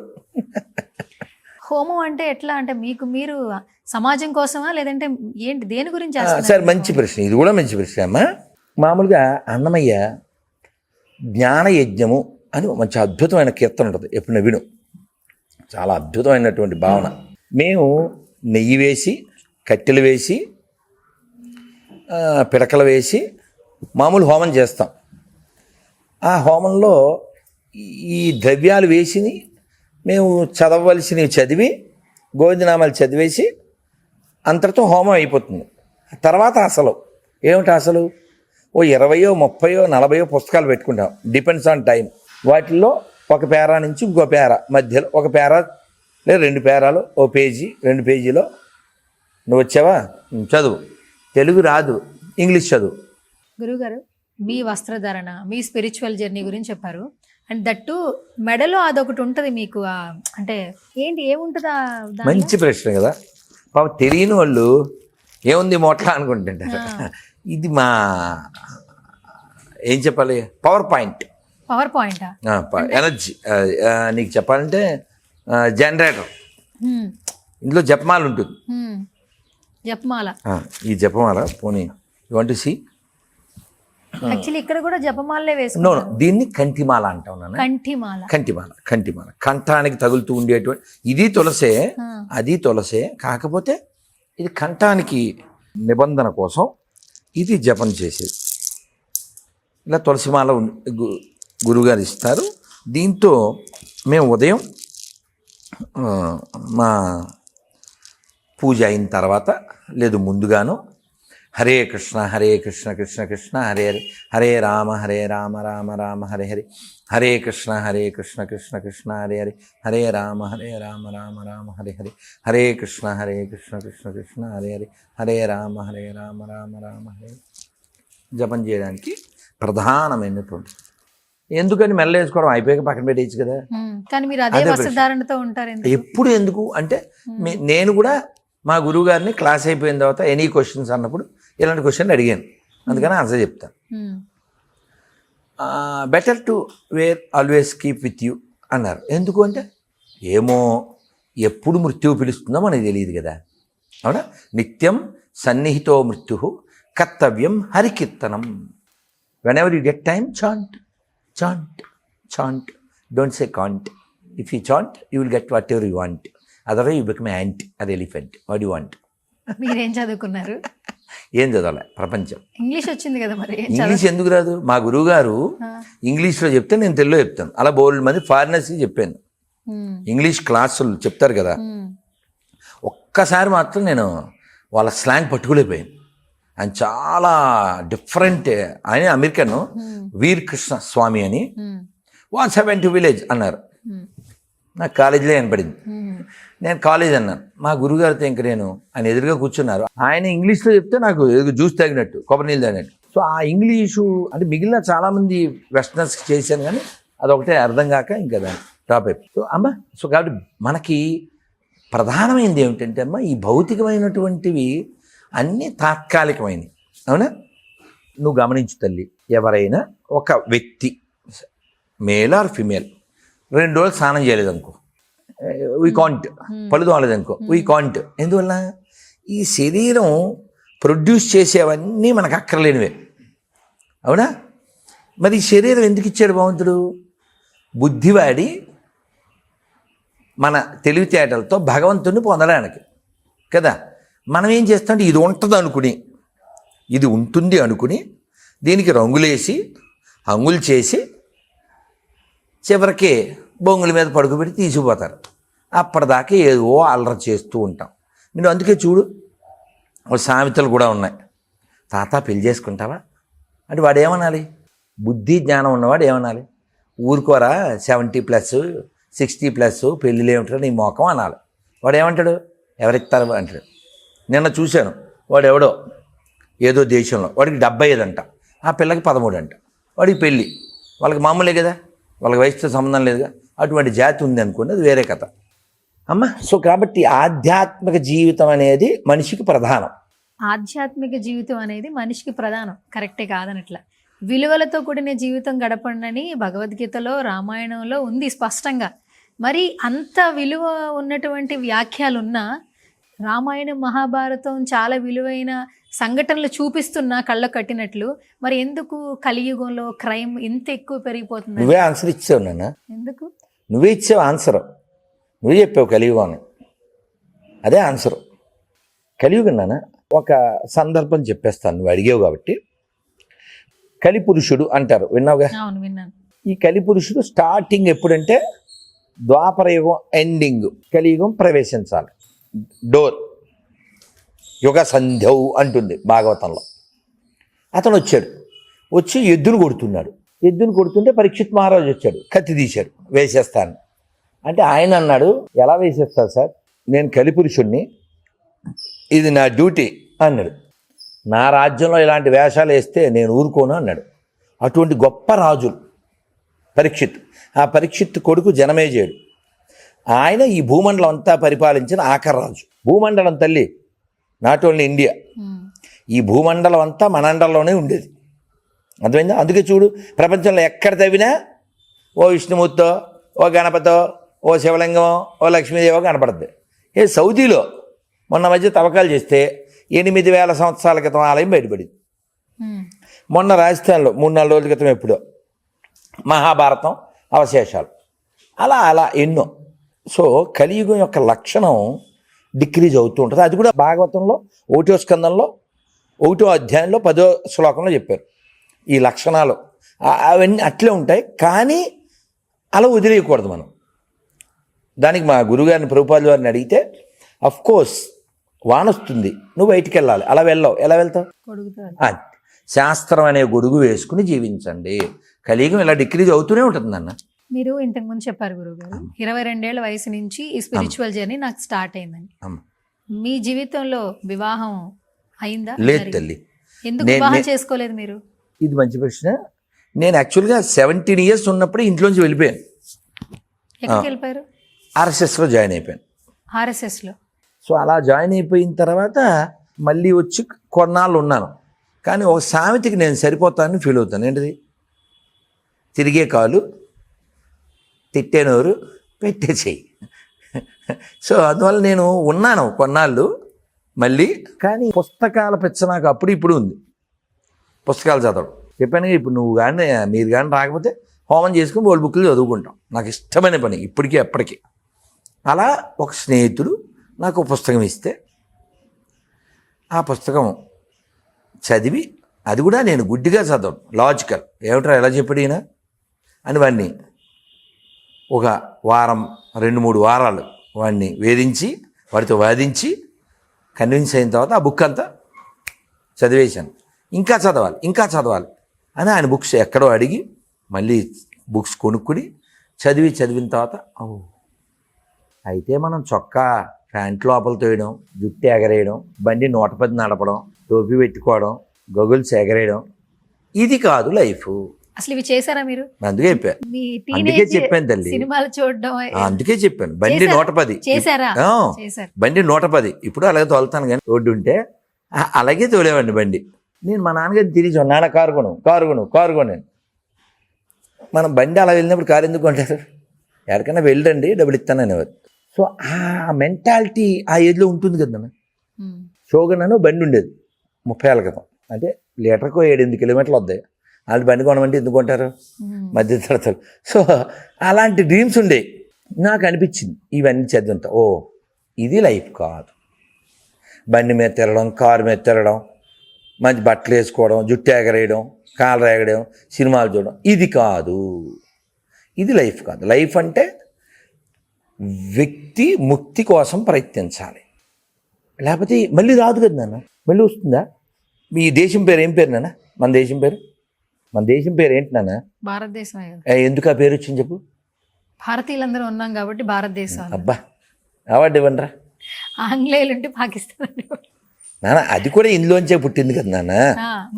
హోమం అంటే ఎట్లా? అంటే మీకు మీరు సమాజం కోసమా లేదంటే ఏంటి, దేని గురించి? సరే, మంచి ప్రశ్న, ఇది కూడా మంచి ప్రశ్న అమ్మా. మామూలుగా అన్నమయ్య జ్ఞాన యజ్ఞము అని మంచి అద్భుతమైన కీర్తన ఉంటుంది, ఎప్పుడైనా విను. చాలా అద్భుతమైనటువంటి భావన. మేము నెయ్యి వేసి, కట్టెలు వేసి, పిడకలు వేసి మామూలు హోమం చేస్తాం. ఆ హోమంలో ఈ ద్రవ్యాలు వేసి మేము చదవలసినవి చదివి, గోవిందనామాలు చదివేసి అంతటితో హోమం అయిపోతుంది. తర్వాత అసలు ఏమిటి? అసలు 20, 30, 40 పుస్తకాలు పెట్టుకుంటాం, డిపెండ్స్ ఆన్ టైం. వాటిల్లో ఒక పేరా నుంచి ఇంకో పేరా, మధ్యలో ఒక పేరా లేదా 2 పేరాలు, ఓ పేజీ 2 పేజీలో నువ్వు వచ్చావా చదువు. తెలుగు రాదు, ఇంగ్లీష్ చదువు. గురుగారు, మీ వస్త్రధారణ, మీ స్పిరిచువల్ జర్నీ గురించి చెప్పారు. అండ్ దట్టు మెడలో అదొకటి ఉంటుంది మీకు, అంటే ఏంటి ఏముంటుందా? మంచి ప్రశ్న కదా. పాప తెలియని వాళ్ళు ఏముంది మొట్లా అనుకుంటుంటారు. ఇది మా ఏం చెప్పాలి, పవర్ పాయింట్. పవర్ పాయింటా? ఎనర్జీ. నీకు చెప్పాలంటే జనరేటర్. ఇందులో జపమాల ఉంటుంది. జపమాల. ఈ జపమాల పోనీ you want to see. Actually ఇక్కడ కూడా జపమాలే నో, వేసుకున్నాను. దీన్ని కంఠిమాల అంటాం నాన్న. కంఠిమాల. కంఠిమాల కంఠానికి తగులుతూ ఉండేటువంటి. ఇది తులసే, అది తులసే, కాకపోతే ఇది కంఠానికి నిబంధన కోసం ఇది జపం చేసేది. ఇలా తులసిమాల గురుగారు ఇస్తారు. దీంతో మేము ఉదయం మా పూజ అయిన తర్వాత లేదు ముందుగాను హరే కృష్ణ కృష్ణ కృష్ణ హరే హరే, హరే రామ రామ రామ హరే హరే, హరే కృష్ణ కృష్ణ కృష్ణ హరే హరే, హరే రామ రామ రామ హరే హరే, హరే కృష్ణ కృష్ణ కృష్ణ హరే హరే, హరే రామ రామ హరే. జపం చేయడానికి ప్రధానమైనటువంటి. ఎందుకని మెల్ల వేసుకోవడం అయిపోయాక పక్కన పెట్టేయచ్చు కదా. కానీ మీరు అదే వస్త్రధారణతో ఉంటారు ఎప్పుడు. ఎందుకు అంటే నేను కూడా మా గురువు గారిని క్లాస్ అయిపోయిన తర్వాత ఎనీ క్వశ్చన్స్ అన్నప్పుడు ఇలాంటి క్వశ్చన్లు అడిగాను, అందుకని ఆన్సర్ చెప్తాను. Better to wear always keep with you అన్నారు. ఎందుకు అంటే ఏమో ఎప్పుడు మృత్యువు పిలుస్తుందో మనకు తెలియదు కదా. అవునా? నిత్యం సన్నిహితో మృత్యు కర్తవ్యం హరికీర్తనం. Whenever you get time, chant. Don't say can't. If you chant, you will get whatever you want. Otherwise you become an ant or elephant. What do you want? మీరేం చదువుకున్నారు? ఏం చదవాలి, ప్రపంచం. ఇంగ్లీష్ వచ్చింది కదా మరి. ఇంగ్లీష్ ఎందుకు రాదు? మా గురువు గారు ఇంగ్లీష్లో చెప్తే నేను తెలుగులో చెప్తాను. అలా బోల్డ్ మంది ఫారినర్స్కి చెప్పాను. ఇంగ్లీష్ క్లాసులు చెప్తారు కదా, ఒక్కసారి మాత్రం నేను వాళ్ళ స్లాంగ్ పట్టుకోలేకపోయాను. ఆయన చాలా డిఫరెంట్. ఆయన అమెరికన్, వీర్ కృష్ణ స్వామి అని. 170 విలేజ్ అన్నారు. నాకు కాలేజీలో వినపడింది. నేను కాలేజ్ అన్నాను. మా గురుగారితో ఇంక నేను ఆయన ఎదురుగా కూర్చున్నారు. ఆయన ఇంగ్లీష్లో చెప్తే నాకు జ్యూస్ తాగినట్టు, కొబ్బరి నీళ్ళు తాగినట్టు. సో ఆ ఇంగ్లీషు అంటే మిగిలిన చాలామంది వెస్టర్నర్స్కి చేశాను, కానీ అదొకటే అర్థం కాక ఇంకా దాన్ని డ్రాప్ అయిపోయి. సో సో కాబట్టి మనకి ప్రధానమైనది ఏమిటంటే అమ్మ, ఈ భౌతికమైనటువంటివి అన్నీ తాత్కాలికమైనవి. అవునా? నువ్వు గమనించు తల్లి, ఎవరైనా ఒక వ్యక్తి మేల్ ఆర్ ఫిమేల్ 2 రోజులు స్నానం చేయలేదనుకో, వీ కాంట్. పళ్ళు తోమలేదనుకో, వీ కాంట్. ఎందువల్ల? ఈ శరీరం ప్రొడ్యూస్ చేసేవన్నీ మనకు అక్కర్లేనివే. అవునా? మరి ఈ శరీరం ఎందుకు ఇచ్చాడు భగవంతుడు? బుద్ధివాడి మన తెలివితేటలతో భగవంతుడిని పొందడానికి కదా. మనం ఏం చేస్తామంటే ఇది ఉంటుంది అనుకుని, ఇది ఉంటుంది అనుకుని దీనికి రంగులేసి హంగులు చేసి చివరికి బొంగుల మీద పడుకోబెట్టి తీసుకుపోతారు. అప్పటిదాకా ఏదో అల్లరి చేస్తూ ఉంటాం. నేను అందుకే చూడు, సామెతలు కూడా ఉన్నాయి. తాత పెళ్లి చేసుకుంటావా అంటే వాడు ఏమనాలి? బుద్ధి జ్ఞానం ఉన్నవాడు ఏమనాలి? ఊరుకోరా 70+, 60+ పెళ్ళిళ్ళు ఏమిటారు నీ మోకం అనాలి. వాడు ఏమంటాడు? ఎవరిస్తారు అంటాడు. నిన్న చూశాను, వాడు ఎవడో ఏదో దేశంలో వాడికి 75 అంట, ఆ పిల్లకి 13 అంట. వాడికి పెళ్ళి, వాళ్ళకి మామూలే కదా, వాళ్ళకి వయసుతో సంబంధం లేదుగా. అటువంటి జాతి ఉంది అనుకోండి, అది వేరే కథ అమ్మ. సో కాబట్టి ఆధ్యాత్మిక జీవితం అనేది మనిషికి ప్రధానం. ఆధ్యాత్మిక జీవితం అనేది మనిషికి ప్రధానం, కరెక్టే కాదనట్లా. విలువలతో కూడిన జీవితం గడపండి భగవద్గీతలో, రామాయణంలో ఉంది స్పష్టంగా. మరి అంత విలువ ఉన్నటువంటి వ్యాఖ్యలున్నా రామాయణం, మహాభారతం చాలా విలువైన సంఘటనలు చూపిస్తున్నా కళ్ళ కట్టినట్లు, మరి ఎందుకు కలియుగంలో క్రైమ్ ఇంత ఎక్కువ పెరిగిపోతుంది? నువ్వే ఆన్సర్ ఇచ్చావు నాన్న. ఎందుకు? నువ్వే ఇచ్చావు ఆన్సర్. నువ్వే చెప్పావు కలియుగం, అదే ఆన్సర్. కలియుగం నాన్న. ఒక సందర్భం చెప్పేస్తాను, నువ్వు అడిగావు కాబట్టి. కలిపురుషుడు అంటారు, విన్నావుగా? అవును, విన్నాను. ఈ కలిపురుషుడు స్టార్టింగ్ ఎప్పుడంటే ద్వాపరయుగం ఎండింగ్, కలియుగం ప్రవేశించాలి. డోర్ యుగ సంధ్యౌ అంటుంది భాగవతంలో. అతను వచ్చాడు, వచ్చి ఎద్దును కొడుతున్నాడు. ఎద్దును కొడుతుంటే పరీక్షిత్ మహారాజు వచ్చాడు, కత్తి తీశాడు, వేసేస్తాను అంటే ఆయన అన్నాడు, ఎలా వేసేస్తారు సార్, నేను కలిపురుషుణ్ణి, ఇది నా డ్యూటీ అన్నాడు. నా రాజ్యంలో ఇలాంటి వేషాలు వేస్తే నేను ఊరుకోను అన్నాడు. అటువంటి గొప్ప రాజులు పరీక్షిత్. ఆ పరీక్షిత్ కొడుకు జనమేజయుడు. ఆయన ఈ భూమండలం అంతా పరిపాలించిన ఆఖరి రాజు. భూమండలం తల్లి, నాట్ ఓన్లీ ఇండియా, ఈ భూమండలం అంతా మన అండర్లోనే ఉండేది. అర్థమైందా? అందుకే చూడు, ప్రపంచంలో ఎక్కడ తవ్వినా ఓ విష్ణుమూర్తో, ఓ గణపతో, ఓ శివలింగమో, ఓ లక్ష్మీదేవో కనపడుద్ది. సౌదీలో మొన్న మధ్య తవ్వకాలు చేస్తే 8,000 సంవత్సరాల క్రితం ఆలయం బయటపడింది. మొన్న రాజస్థాన్లో 3-4 రోజుల క్రితం ఎప్పుడో మహాభారతం అవశేషాలు. అలా ఎన్నో. సో కలియుగం యొక్క లక్షణం డిక్రీజ్ అవుతూ ఉంటుంది. అది కూడా భాగవతంలో 1వ స్కందంలో 1వ అధ్యాయంలో 10వ శ్లోకంలో చెప్పారు. ఈ లక్షణాలు అవన్నీ అట్లే ఉంటాయి, కానీ అలా వదిలేయకూడదు మనం. దానికి మా గురుగారిని ప్రభుపాదుల వారిని అడిగితే, అఫ్కోర్స్ వాన వస్తుంది, నువ్వు బయటికి వెళ్ళాలి, అలా వెళ్ళావు, ఎలా వెళ్తావు? శాస్త్రం అనే గొడుగు వేసుకుని జీవించండి. కలియుగం ఇలా డిక్రీజ్ అవుతూనే ఉంటుంది అన్న. మీరు ఇంతకుముందు చెప్పారు గురుగారు, 22 ఏళ్ల వయసు నుంచి ఈ స్పిరిచువల్ జర్నీ నాకు స్టార్ట్ అయిందని. మీ జీవితంలో వివాహం అయిందా? లేదు తల్లి. ఎందుకు వివాహం చేసుకోలేదు మీరు? ఇది మంచి ప్రశ్న. నేను యాక్చువల్గా 17 years ఉన్నప్పుడు ఇంట్లోంచి వెళ్ళిపోయాను. ఎక్కడికి వెళ్ళిపోయారు? ఆర్ఎస్ఎస్లో జాయిన్ అయిపోయాను. ఆర్ఎస్ఎస్లో. సో అలా జాయిన్ అయిపోయిన తర్వాత మళ్ళీ వచ్చి కొన్నాళ్ళు ఉన్నాను. కానీ ఒక సామెతకి నేను సరిపోతానని ఫీల్ అవుతాను. ఏంటిది? తిరిగే కాలు, తిట్టే నోరు, పెట్టే చెయ్యి. సో అందువల్ల నేను ఉన్నాను కొన్నాళ్ళు మళ్ళీ. కానీ పుస్తకాల పిచ్చ నాకు అప్పుడు ఇప్పుడు ఉంది. పుస్తకాలు చదవడం చెప్పాను. ఇప్పుడు నువ్వు కానీ మీరు కానీ రాకపోతే హోమం చేసుకుని బోల్డ్ బుక్లు చదువుకుంటాం. నాకు ఇష్టమైన పని ఇప్పటికీ ఎప్పటికీ. అలా ఒక స్నేహితుడు నాకు పుస్తకం ఇస్తే ఆ పుస్తకం చదివి, అది కూడా నేను గుడ్డిగా చదవను, లాజికల్, ఏమిట్రా ఎలా చెప్పాడు ఈయన అని వాడిని ఒక వారం 2-3 వారాలు వాడిని వేధించి వాడితో వాదించి కన్విన్స్ అయిన తర్వాత ఆ బుక్ అంతా చదివేశాను. ఇంకా చదవాలి అని ఆయన బుక్స్ ఎక్కడో అడిగి మళ్ళీ బుక్స్ కొనుక్కుని చదివిన తర్వాత అయితే మనం చొక్కా ప్యాంట్ లోపల తోయడం, జుట్టు ఎగరేయడం, బండి 110 నడపడం, టోపీ పెట్టుకోవడం, గగుల్స్ ఎగరేయడం, ఇది కాదు లైఫ్. అసలు ఇవి చేశారా మీరు? అందుకే చెప్పాను తల్లి, సినిమాలు చూడడం. అందుకే చెప్పాను. బండి 110 చేశారా? బండి 110 ఇప్పుడు అలాగే తోలుతాను. కానీ రోడ్డు ఉంటే అలాగే తోలేవండి బండి. నేను మా నాన్నగారిని తిరిగి నాన్న కారు కొను. మనం బండి అలా వెళ్ళినప్పుడు కారు ఎందుకు అంటారు? ఎక్కడికైనా వెళ్ళండి, డబ్బులు ఇస్తాను అనేవారు. సో ఆ మెంటాలిటీ ఆ ఏజ్లో ఉంటుంది కదన్న. షోగన్ అని బండి ఉండేది 30 ఏళ్ళ క్రితం. అంటే లీటర్కో 7-8 కిలోమీటర్లు వద్దాయి. వాళ్ళు బండి కొనమంటే ఎందుకు కొంటారు? మధ్య తరగతులు. సో అలాంటి డ్రీమ్స్ ఉండే. నాకు అనిపించింది ఇవన్నీ చదివింత, ఇది లైఫ్ కాదు. బండి మీద తిరగడం, కారు మీద తిరగడం, మంచి బట్టలు వేసుకోవడం, జుట్టు ఎగరేయడం, కాలు ఎగరేయడం, సినిమాలు చూడడం, ఇది కాదు. ఇది లైఫ్ కాదు. లైఫ్ అంటే వ్యక్తి ముక్తి కోసం ప్రయత్నించాలి. లేకపోతే మళ్ళీ రాదు కదా నాన్న. మళ్ళీ వస్తుందా? మీ దేశం పేరు ఏం పేరు నాన్న? మన దేశం పేరు ఏంటి నాన్న? భారతదేశం. ఎందుకు ఆ పేరు వచ్చింది చెప్పు? భారతీయులందరూ ఉన్నాం కాబట్టి భారతదేశం. అబ్బా, అవార్డు ఇవ్వండిరా. ఆంగ్లేయులు ఉంటే పాకిస్తాన్ నాన్న. అది కూడా ఇందులోంచే పుట్టింది కదా నాన్న.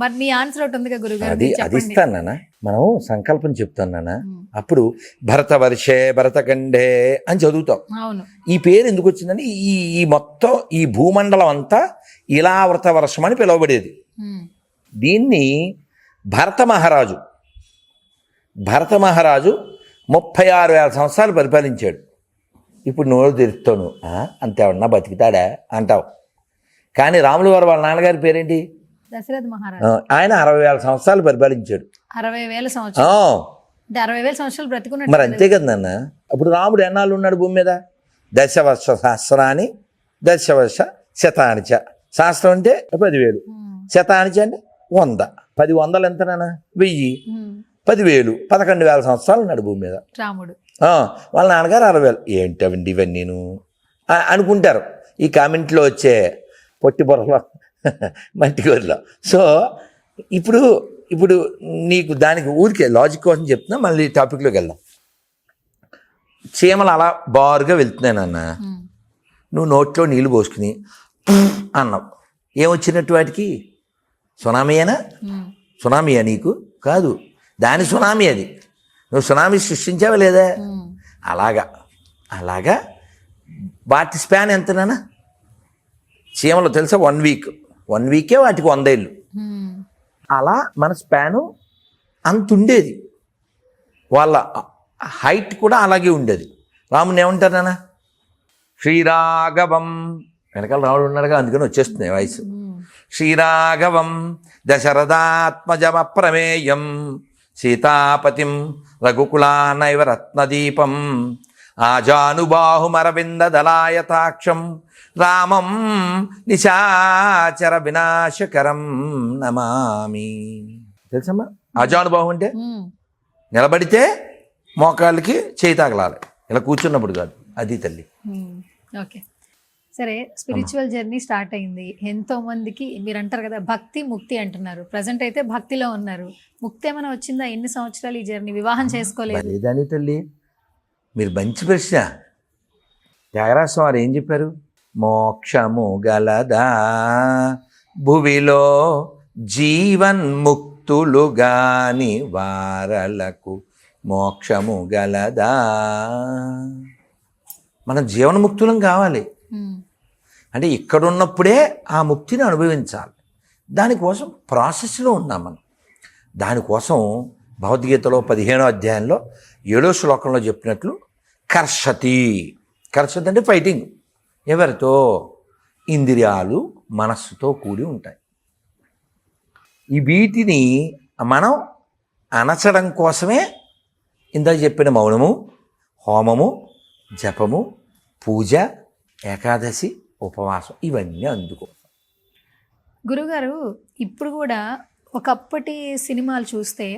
మరి మీ ఆన్సర్ ఒకటి ఉంది కదా గురుగారు, అది ఇస్తాను నాన్న. మనం సంకల్పం చెప్తాను నాన్న. అప్పుడు భరతవర్షే భరతఖండే అని చదువుతాం. అవును. ఈ పేరు ఎందుకు వచ్చిందని ఈ మొత్తం ఈ భూమండలం అంతా ఇలావృత వర్షం అని పిలువబడేది. దీన్ని భరత మహారాజు 36,000 సంవత్సరాలు పరిపాలించాడు. ఇప్పుడు నోరు తెరుస్తాను అంతేమన్నా బతికితాడా అంటావు. కానీ రాములు వారు వాళ్ళ నాన్నగారి పేరేంటి? దశరథ మహారాజు. ఆయన 60,000 సంవత్సరాలు పరిపాలించాడు. 60,000 సంవత్సరాలు. 60,000 సంవత్సరాలు బ్రతికున్నాడు. మరి అంతే కదా నాన్న. అప్పుడు రాముడు ఎన్నాళ్ళు ఉన్నాడు భూమి మీద? దశవర్ష సహస్రాన్ని దశవర్ష శతానిచ. సహస్రం అంటే 10,000, శతానిచ అంటే 100. 10 వందలు ఎంత నాన్న? 1000. 10,000 11,000 సంవత్సరాలు ఉన్నాడు భూమి మీద రాముడు. వాళ్ళ నాన్నగారు 60,000. ఏంటండి ఇవన్నీ నేను అనుకుంటారు ఈ కామెంట్లో వచ్చే పొట్టి బొర్రలో మట్టి గొర్రెలో. సో ఇప్పుడు నీకు దానికి ఊరికే లాజిక్ కోసం చెప్తున్నా. మళ్ళీ టాపిక్లోకి వెళ్దాం. చీమలు అలా బారుగా వెళ్తున్నానన్న, నువ్వు నోట్లో నీళ్ళు పోసుకుని అన్నావు. ఏమొచ్చినట్టు వాటికి? సునామీయేనా? ఉమ్, సునామీయా నీకు? కాదు, దాని సునామీ అది. నువ్వు సునామీ సృష్టించావా లేదా? ఉమ్, అలాగా వాటి స్పాన్ ఎంతనా? చీమలు తెలుసా? 1 వీక్, 1 వీకే వాటికి 100 ఏళ్ళు. ఉమ్, అలా మన స్పాను అంత ఉండేది. వాళ్ళ హైట్ కూడా అలాగే ఉండేది. రాముని ఏమంటారు నాన్న? శ్రీరాఘవం, వెనకాల రాముడు ఉన్నాడుగా, అందుకని వచ్చేస్తుంది వాయిస్. ఉమ్, శ్రీరాఘవం దశరథాత్మజమప్రమేయం సీతాపతిం రఘుకులానైవ రత్నదీపం ఆజానుబాహుమరవిందదలాయతాక్షం రామం నిశాచర వినాశకరం నమామి. తెలుసమ్మా ఆజానుబాహు అంటే? ఉమ్. నిలబడితే మోకాళ్ళకి చేయి తాగలాలి, ఇలా కూర్చున్నప్పుడు కాదు. అది తల్లి. ఓకే, సరే. స్పిరిచువల్ జర్నీ స్టార్ట్ అయింది. ఎంతో మందికి మీరు అంటారు కదా భక్తి ముక్తి అంటున్నారు. ప్రజెంట్ అయితే భక్తిలో ఉన్నారు. ముక్తి ఏమైనా వచ్చిందా? ఎన్ని సంవత్సరాలు ఈ జర్నీ? వివాహం చేసుకోలేదు. లేదని తల్లి, మీరు మంచి ప్రశ్న. త్యాగరాజ వారు ఏం చెప్పారు? మోక్షము గలదా భువిలో జీవన్ముక్తులు గాని వారలకు మోక్షము గలదా. మనం జీవన్ముక్తులం కావాలి ఉమ్, అంటే ఇక్కడున్నప్పుడే ఆ ముక్తిని అనుభవించాలి. దానికోసం ప్రాసెస్లో ఉన్నాం మనం. దానికోసం భగవద్గీతలో 15వ అధ్యాయంలో 7వ శ్లోకంలో చెప్పినట్లు కర్షతి. కర్షతి అంటే ఫైటింగ్. ఎవరితో? ఇంద్రియాలు మనస్సుతో కూడి ఉంటాయి. ఈ వీటిని మనం అణచడం కోసమే ఇందాక చెప్పిన మౌనము, హోమము, జపము, పూజ, ఏకాదశి, ఉపవాసం, ఇవన్నీ అందుకో. గురుగారు, ఇప్పుడు కూడా ఒకప్పటి సినిమాలు చూస్తే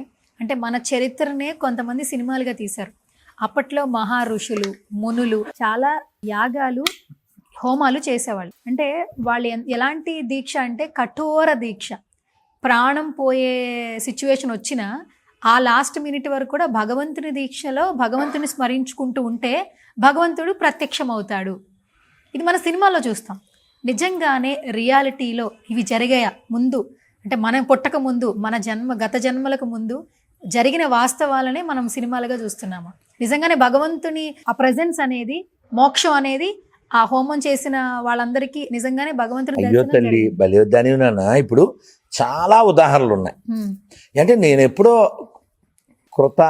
అంటే మన చరిత్రనే కొంతమంది సినిమాలుగా తీశారు. అప్పట్లో మహా ఋషులు, మునులు చాలా యాగాలు, హోమాలు చేసేవాళ్ళు. అంటే వాళ్ళు ఎలాంటి దీక్ష అంటే కఠోర దీక్ష. ప్రాణం పోయే సిచ్యువేషన్ వచ్చినా ఆ లాస్ట్ మినిట్ వరకు కూడా భగవంతుని దీక్షలో భగవంతుని స్మరించుకుంటూ ఉంటే భగవంతుడు ప్రత్యక్షం అవుతాడు. ఇది మన సినిమాలో చూస్తాం. నిజంగానే రియాలిటీలో ఇవి జరిగాయా ముందు? అంటే మనం పుట్టక ముందు, మన గత జన్మలకు ముందు జరిగిన వాస్తవాలనే మనం సినిమాలుగా చూస్తున్నాము. నిజంగానే భగవంతుని ఆ ప్రెజెన్స్ అనేది, మోక్షం అనేది ఆ హోమం చేసిన వాళ్ళందరికీ నిజంగానే భగవంతుని అయ్యో తల్లి బలివద్దని నాన్న. ఇప్పుడు చాలా ఉదాహరణలు ఉన్నాయి. అంటే నేను ఎప్పుడో కృత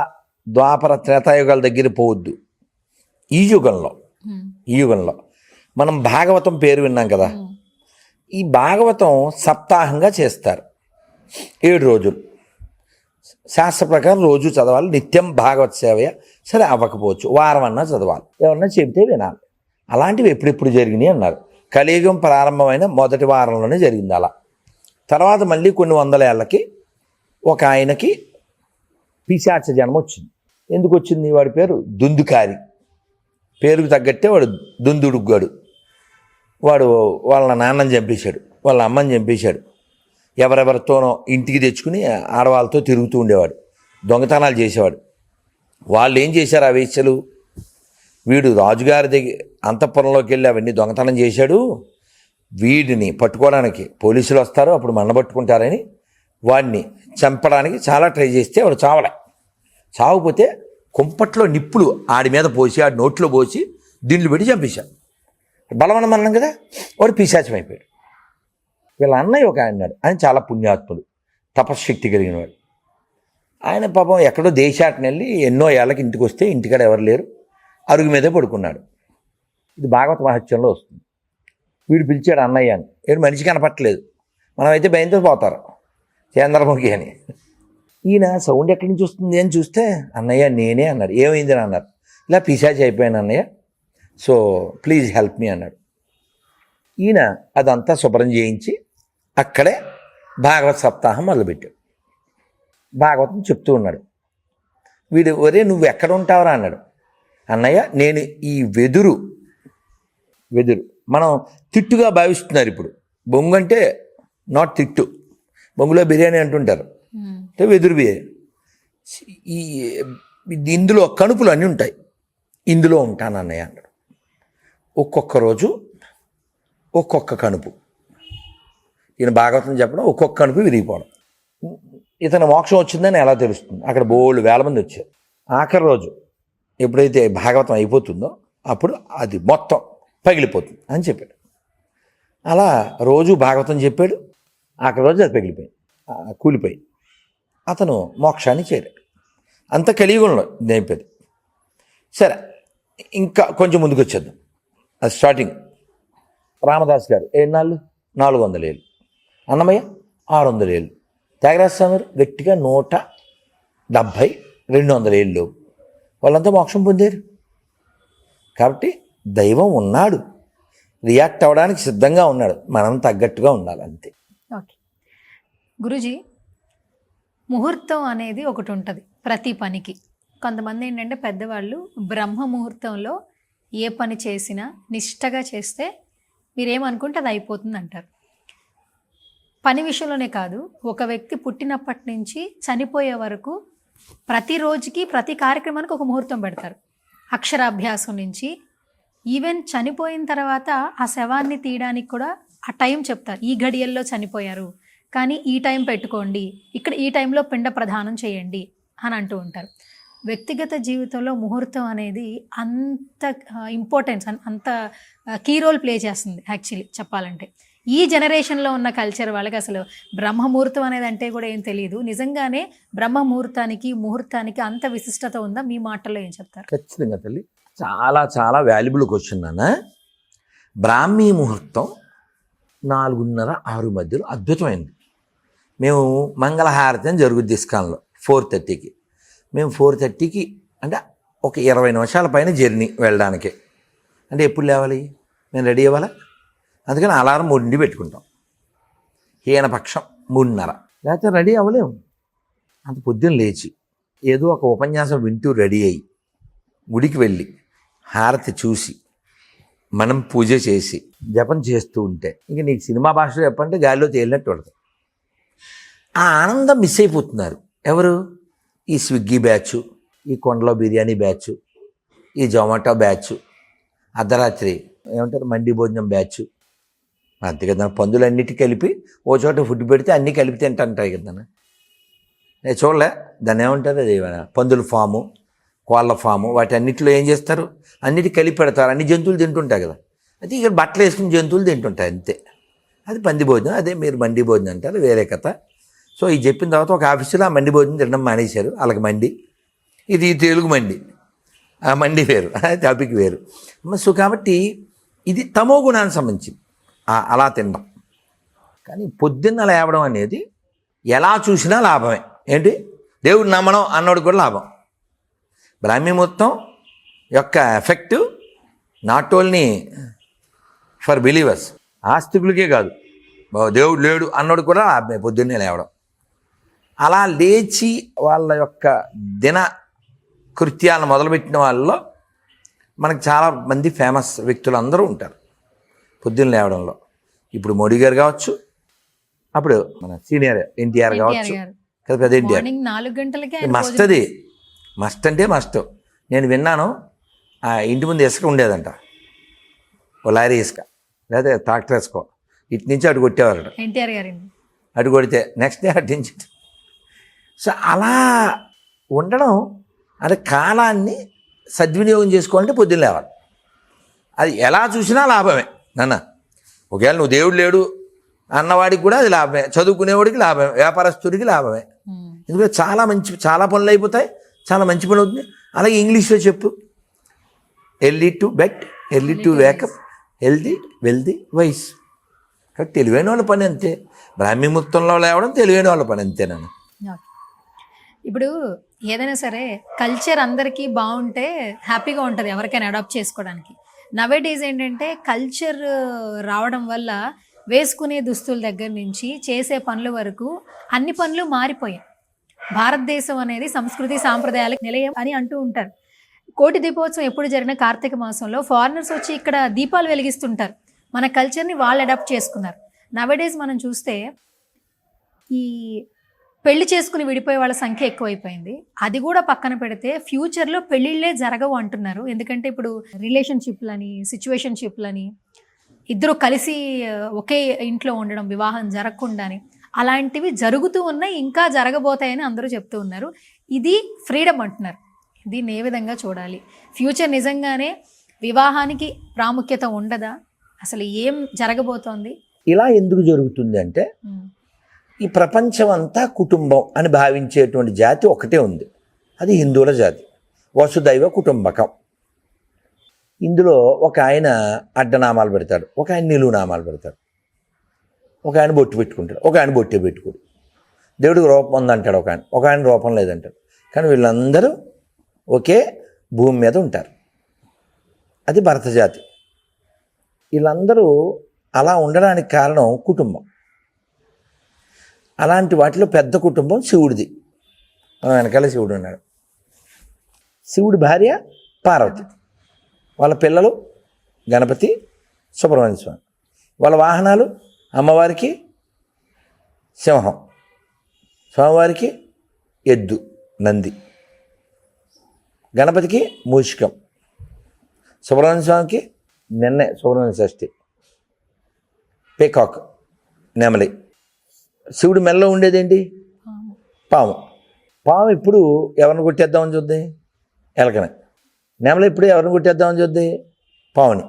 ద్వాపర త్రేతాయుగాల దగ్గర పోవద్దు. ఈ యుగంలో మనం భాగవతం పేరు విన్నాం కదా. ఈ భాగవతం సప్తాహంగా చేస్తారు. 7 రోజులు శాస్త్ర ప్రకారం రోజు చదవాలి. నిత్యం భాగవత సేవయ సరే అవ్వకపోవచ్చు, వారం అన్నా చదవాలి. ఎవరన్నా చెబితే వినాలి. అలాంటివి ఎప్పుడెప్పుడు జరిగినాయి అన్నారు. కలియుగం ప్రారంభమైన మొదటి వారంలోనే జరిగింది అలా. తర్వాత మళ్ళీ కొన్ని 100 ఏళ్ళకి ఒక ఆయనకి పిశాచ జన్మ వచ్చింది. ఎందుకు వచ్చింది? వాడి పేరు దుందుకారి. పేరుకు తగ్గట్టే వాడు దుందుడుగ్గాడు. వాడు వాళ్ళ నాన్నని చంపేశాడు, వాళ్ళ అమ్మని చంపేశాడు. ఎవరెవరితోనో ఇంటికి తెచ్చుకుని ఆడవాళ్ళతో తిరుగుతూ ఉండేవాడు, దొంగతనాలు చేసేవాడు. వాళ్ళు ఏం చేశారు? ఆ వేశ్యలు, వీడు రాజుగారి దగ్గర అంతఃపురంలోకి వెళ్ళి అవన్నీ దొంగతనం చేశాడు, వీడిని పట్టుకోవడానికి పోలీసులు వస్తారు, అప్పుడు మన్నబట్టుకుంటారని వాడిని చంపడానికి చాలా ట్రై చేస్తే వాడు చావకపోతే కుంపట్లో నిప్పులు ఆడి మీద పోసి ఆడి నోట్లో పోసి దీంట్లో పెట్టి చంపేశాడు. బలవనం అన్నాం కదా. వాడు పిశాచం అయిపోయాడు. వీళ్ళ అన్నయ్య ఒక అన్నాడు, ఆయన చాలా పుణ్యాత్ముడు, తపశ్శక్తి కలిగిన వాడు. ఆయన పాపం ఎక్కడో దేశాటని వెళ్ళి ఎన్నో ఏళ్ళకి ఇంటికి వస్తే ఇంటికాడ ఎవరు లేరు, అరుగు మీదే పడుకున్నాడు. ఇది భాగవత మహత్యంలో వస్తుంది. వీడు పిలిచాడు అన్నయ్య అని. వీడు మనిషి కనపట్టలేదు. మనమైతే భయంతో పోతారు, చంద్రముఖి అని. ఈయన సౌండ్ ఎక్కడి నుంచి వస్తుంది అని చూస్తే అన్నయ్య నేనే అన్నాడు. ఏమైంది అని అన్నారు. ఇలా పిశాచి అయిపోయాను అన్నయ్య, సో ప్లీజ్ హెల్ప్ మీ అన్నాడు. ఈయన అదంతా శుభ్రం చేయించి అక్కడే భాగవత సప్తాహం మొదలుపెట్టాడు. భాగవతం చెప్తూ ఉన్నాడు. వీడు ఒరే నువ్వు ఎక్కడ ఉంటావురా అన్నాడు. అన్నయ్య నేను ఈ వెదురు మనం తిట్టుగా భావిస్తున్నారు ఇప్పుడు. బొంగు అంటే నాట్ తిట్టు, బొంగులో బిర్యానీ అంటుంటారు, అంటే వెదురు బిర్యానీ. ఇందులో కణుపులు అన్నీ ఉంటాయి, ఇందులో ఉంటాను అన్నయ్య అన్నాడు. ఒక్కొక్క రోజు ఒక్కొక్క కణుపు ఈయన భాగవతం చెప్పడం ఒక్కొక్క కనుపు విరిగిపోవడం. ఇతను మోక్షం వచ్చిందని ఎలా తెలుస్తుంది? అక్కడ బోళ్ళు వేల మంది వచ్చారు. ఆఖరి రోజు ఎప్పుడైతే భాగవతం అయిపోతుందో అప్పుడు అది మొత్తం పగిలిపోతుంది అని చెప్పాడు. అలా రోజు భాగవతం చెప్పాడు. ఆఖరి రోజు అది పగిలిపోయింది, కూలిపోయి అతను మోక్షాన్ని చేరాడు. అంత కలియుగంలో నేర్పేది. సరే, ఇంకా కొంచెం ముందుకు వచ్చేద్దాం. అది స్టార్టింగ్. రామదాస్ గారు ఏనాళ్ళు 400 ఏళ్ళు, అన్నమయ్య 600 ఏళ్ళు, త్యాగరాజ స్వామి గారు గట్టిగా 170, 200 ఏళ్ళు వాళ్ళంతా మోక్షం పొందారు. కాబట్టి దైవం ఉన్నాడు, రియాక్ట్ అవ్వడానికి సిద్ధంగా ఉన్నాడు, మనం తగ్గట్టుగా ఉండాలి అంతే. ఓకే గురూజీ, ముహూర్తం అనేది ఒకటి ఉంటుంది ప్రతి పనికి. కొంతమంది ఏంటంటే పెద్దవాళ్ళు బ్రహ్మ ముహూర్తంలో ఏ పని చేసినా నిష్టగా చేస్తే మీరేమనుకుంటే అది అయిపోతుంది అంటారు. పని విషయంలోనే కాదు, ఒక వ్యక్తి పుట్టినప్పటి నుంచి చనిపోయే వరకు ప్రతి రోజుకి ప్రతి కార్యక్రమానికి ఒక ముహూర్తం పెడతారు. అక్షరాభ్యాసం నుంచి ఈవెన్ చనిపోయిన తర్వాత ఆ శవాన్ని తీయడానికి కూడా ఆ టైం చెప్తారు. ఈ గడియల్లో చనిపోయారు కానీ ఈ టైం పెట్టుకోండి, ఇక్కడ ఈ టైంలో పిండ ప్రదానం చేయండి అని అంటూ ఉంటారు. వ్యక్తిగత జీవితంలో ముహూర్తం అనేది అంత ఇంపార్టెన్స్, అంత కీ రోల్ ప్లే చేస్తుంది. యాక్చువల్లీ చెప్పాలంటే ఈ జనరేషన్లో ఉన్న కల్చర్ వాళ్ళకి అసలు బ్రహ్మముహూర్తం అనేది అంటే కూడా ఏం తెలియదు. నిజంగానే బ్రహ్మముహూర్తానికి ముహూర్తానికి అంత విశిష్టత ఉందా? మీ మాటల్లో ఏం చెప్తారు? ఖచ్చితంగా తల్లి, చాలా చాలా వాల్యుబుల్ క్వశ్చన్ నాన్న. బ్రాహ్మీ ముహూర్తం 4:30, 6 మధ్యలో అద్భుతమైంది. మేము మంగళహారతి అని జరుగుద్ది ఇస్కాన్లో 4:30కి. మేము 4:30కి అంటే ఒక 20 నిమిషాల పైన జర్నీ వెళ్ళడానికి. అంటే ఎప్పుడు లేవాలి? మేము రెడీ అవ్వాలా? అందుకని అలారం 3 పెట్టుకుంటాం. హీనపక్షం 3:30, లేకపోతే రెడీ అవ్వలేము. అంత పొద్దున్న లేచి ఏదో ఒక ఉపన్యాసం వింటూ రెడీ అయ్యి గుడికి వెళ్ళి హారతి చూసి మనం పూజ చేసి జపం చేస్తూ ఉంటే ఇంక నీకు సినిమా భాషలో చెప్పంటే గాలిలో తేలినట్టు పడుతుంది. ఆ ఆనందం మిస్ అయిపోతున్నారు ఎవరు? ఈ స్విగ్గీ బ్యాచ్, ఈ కొండలో బిర్యానీ బ్యాచ్, ఈ జొమాటో బ్యాచ్, అర్ధరాత్రి ఏమంటారు మండి భోజనం బ్యాచ్. అంతే కదా, పందులన్నిటి కలిపి ఓ చోట ఫుడ్ పెడితే అన్నీ కలిపి తింటాయి కదా. నేను చూడలే దాన్ని ఏమంటారు, అది పందుల ఫాము, కోళ్ళ ఫాము, వాటి అన్నిటిలో ఏం చేస్తారు, అన్నిటి కలిపి పెడతారు. అన్ని జంతువులు తింటుంటాయి కదా. అయితే ఇక్కడ బట్టలు వేసుకుని జంతువులు తింటుంటాయి అంతే. అది పంది భోజనం, అదే మీరు మండి భోజనం అంటారు, వేరే కథ. సో ఇది చెప్పిన తర్వాత ఒక ఆఫీసులో ఆ మండి భోజనం తినడం మానేశారు. వాళ్ళకి మండి, ఇది తెలుగు మండి, ఆ మండి వేరు, టాపిక్ వేరు. సో కాబట్టి ఇది తమో గుణానికి సంబంధించింది అలా తినడం. కానీ పొద్దున్న లేవడం అనేది ఎలా చూసినా లాభమే. ఏంటి, దేవుడు నమ్మడం అన్నోడు కూడా లాభం. బ్రాహ్మీ మొత్తం యొక్క effect not only for believers, ఆస్తికులకే కాదు, దేవుడు లేడు అన్నోడు కూడా లాభమే పొద్దున్నే లేవడం. అలా లేచి వాళ్ళ యొక్క దిన కృత్యాలను మొదలుపెట్టిన వాళ్ళలో మనకు చాలా మంది ఫేమస్ వ్యక్తులు అందరూ ఉంటారు పొద్దున్న లేవడంలో. ఇప్పుడు మోడీ గారు కావచ్చు, అప్పుడు మన సీనియర్ ఎన్టీఆర్ కావచ్చు కదా, పెద్ద ఎన్టీఆర్. 4 గంటలకే మస్ట్, అది మస్ట్ అంటే మస్ట్. నేను విన్నాను, ఆ ఇంటి ముందు ఇసుక ఉండేదంట, ఓ లారీ ఇసుక లేదా ట్రాక్టర్ ఇసుకో, ఇటు నుంచి అటు కొట్టేవారట. ఎన్టీఆర్ గారి అటు కొడితే నెక్స్ట్ డే అటు నుంచి. సో అలా ఉండడం అంటే కాలాన్ని సద్వినియోగం చేసుకోవాలంటే పొద్దున్న లేవాలి. అది ఎలా చూసినా లాభమే నాన్న. ఒకవేళ నువ్వు దేవుడు లేడు అన్నవాడికి కూడా అది లాభమే, చదువుకునేవాడికి లాభమే, వ్యాపారస్తుడికి లాభమే. ఎందుకంటే చాలా పనులు అయిపోతాయి, చాలా మంచి పని అవుతుంది. అలాగే ఇంగ్లీష్లో చెప్పు, early to bed, early to wake up, healthy wealthy wise. కాబట్టి తెలివైన వాళ్ళ పని అంతే. బ్రాహ్మీ ముహూర్తంలో లేవడం తెలివైన వాళ్ళ పని అంతేనన్న. ఇప్పుడు ఏదైనా సరే కల్చర్ అందరికీ బాగుంటే హ్యాపీగా ఉంటుంది ఎవరికైనా అడాప్ట్ చేసుకోవడానికి. నవేడేస్ ఏంటంటే కల్చర్ రావడం వల్ల వేసుకునే దుస్తుల దగ్గర నుంచి చేసే పనుల వరకు అన్ని పనులు మారిపోయాయి. భారతదేశం అనేది సంస్కృతి సాంప్రదాయాలకు నిలయం అని అంటూ ఉంటారు. కోటి దీపోత్సవం ఎప్పుడు జరిగిన కార్తీక మాసంలో ఫారినర్స్ వచ్చి ఇక్కడ దీపాలు వెలిగిస్తుంటారు. మన కల్చర్ని వాళ్ళు అడాప్ట్ చేసుకున్నారు. నవేడేస్ మనం చూస్తే ఈ పెళ్లి చేసుకుని విడిపోయే వాళ్ళ సంఖ్య ఎక్కువైపోయింది. అది కూడా పక్కన పెడితే ఫ్యూచర్లో పెళ్ళిళ్ళే జరగవు అంటున్నారు. ఎందుకంటే ఇప్పుడు రిలేషన్షిప్లని, సిచ్యువేషన్షిప్లని ఇద్దరు కలిసి ఒకే ఇంట్లో ఉండడం, వివాహం జరగకుండానే అలాంటివి జరుగుతూ ఉన్నాయి, ఇంకా జరగబోతాయని అందరూ చెప్తూ ఉన్నారు. ఇది ఫ్రీడమ్ అంటున్నారు. దీన్ని ఏ విధంగా చూడాలి? ఫ్యూచర్ నిజంగానే వివాహానికి ప్రాముఖ్యత ఉండదా? అసలు ఏం జరగబోతోంది? ఇలా ఎందుకు జరుగుతుంది అంటే, ఈ ప్రపంచం అంతా కుటుంబం అని భావించేటువంటి జాతి ఒకటే ఉంది, అది హిందువుల జాతి. వసుదైవ కుటుంబకం. ఇందులో ఒక ఆయన అడ్డనామాలు పెడతాడు, ఒక ఆయన నిలువు నామాలు పెడతాడు, ఒక ఆయన బొట్టు పెట్టుకుంటాడు, ఒక ఆయన బొట్టే పెట్టుకోడు. దేవుడికి రూపం ఉందంటాడు ఒక ఆయన రూపం లేదంటాడు. కానీ వీళ్ళందరూ ఒకే భూమి మీద ఉంటారు. అది భరత జాతి. వీళ్ళందరూ అలా ఉండడానికి కారణం కుటుంబం. అలాంటి వాటిలో పెద్ద కుటుంబం శివుడిది. వెనకాల శివుడు ఉన్నాడు. శివుడి భార్య పార్వతి, వాళ్ళ పిల్లలు గణపతి, సుబ్రహ్మణ్య స్వామి. వాళ్ళ వాహనాలు అమ్మవారికి సింహం, స్వామివారికి ఎద్దు నంది, గణపతికి మూషికం, సుబ్రహ్మణ్య స్వామికి నిన్నే సుబ్రహ్మణ్య షష్ఠి పీకాక్ నెమలి. శివుడి మెల్లో ఉండేదేంటి? పాము. పాము ఇప్పుడు ఎవరిని కొట్టేద్దామని చూద్ది? ఎలకని. నెమలి ఇప్పుడు ఎవరిని కొట్టేద్దామని చూద్ది? పావుని.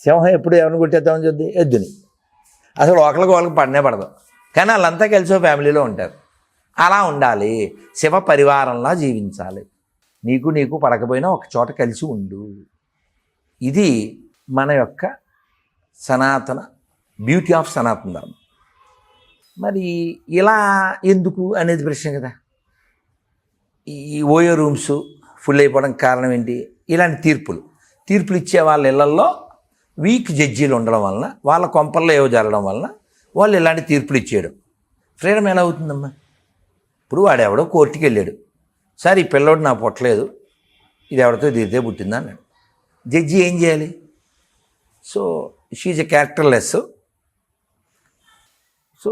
సింహం ఎప్పుడు ఎవరిని కొట్టేద్దామని చూద్ది? ఎద్దుని. అసలు వాళ్ళకి పడనే పడదు, కానీ వాళ్ళంతా కలిసి ఫ్యామిలీలో ఉంటారు. అలా ఉండాలి, శివ పరివారంలా జీవించాలి. నీకు పడకపోయినా ఒక చోట కలిసి ఉండు. ఇది మన యొక్క సనాతన బ్యూటీ ఆఫ్ సనాతన ధర్మం. మరి ఇలా ఎందుకు అనేది ప్రశ్న కదా. ఈ ఓయో రూమ్స్ ఫుల్ అయిపోవడానికి కారణం ఏంటి? ఇలాంటి తీర్పులు ఇచ్చే వాళ్ళ ఇళ్లల్లో వీక్ జడ్జీలు ఉండడం వలన, వాళ్ళ కొంపల్లో ఏవో జరగడం వలన వాళ్ళు ఇలాంటి తీర్పులు ఇచ్చేయడం. ఫ్రీడమ్ ఎలా అవుతుందమ్మా? ఇప్పుడు వాడెవడో కోర్టుకి వెళ్ళాడు, సార్ ఈ పిల్లోడు నా పుట్టలేదు, ఇది ఎవరితో దిగితే పుట్టిందా అన్నాడు. జడ్జి ఏం చేయాలి? So she's a characterless, so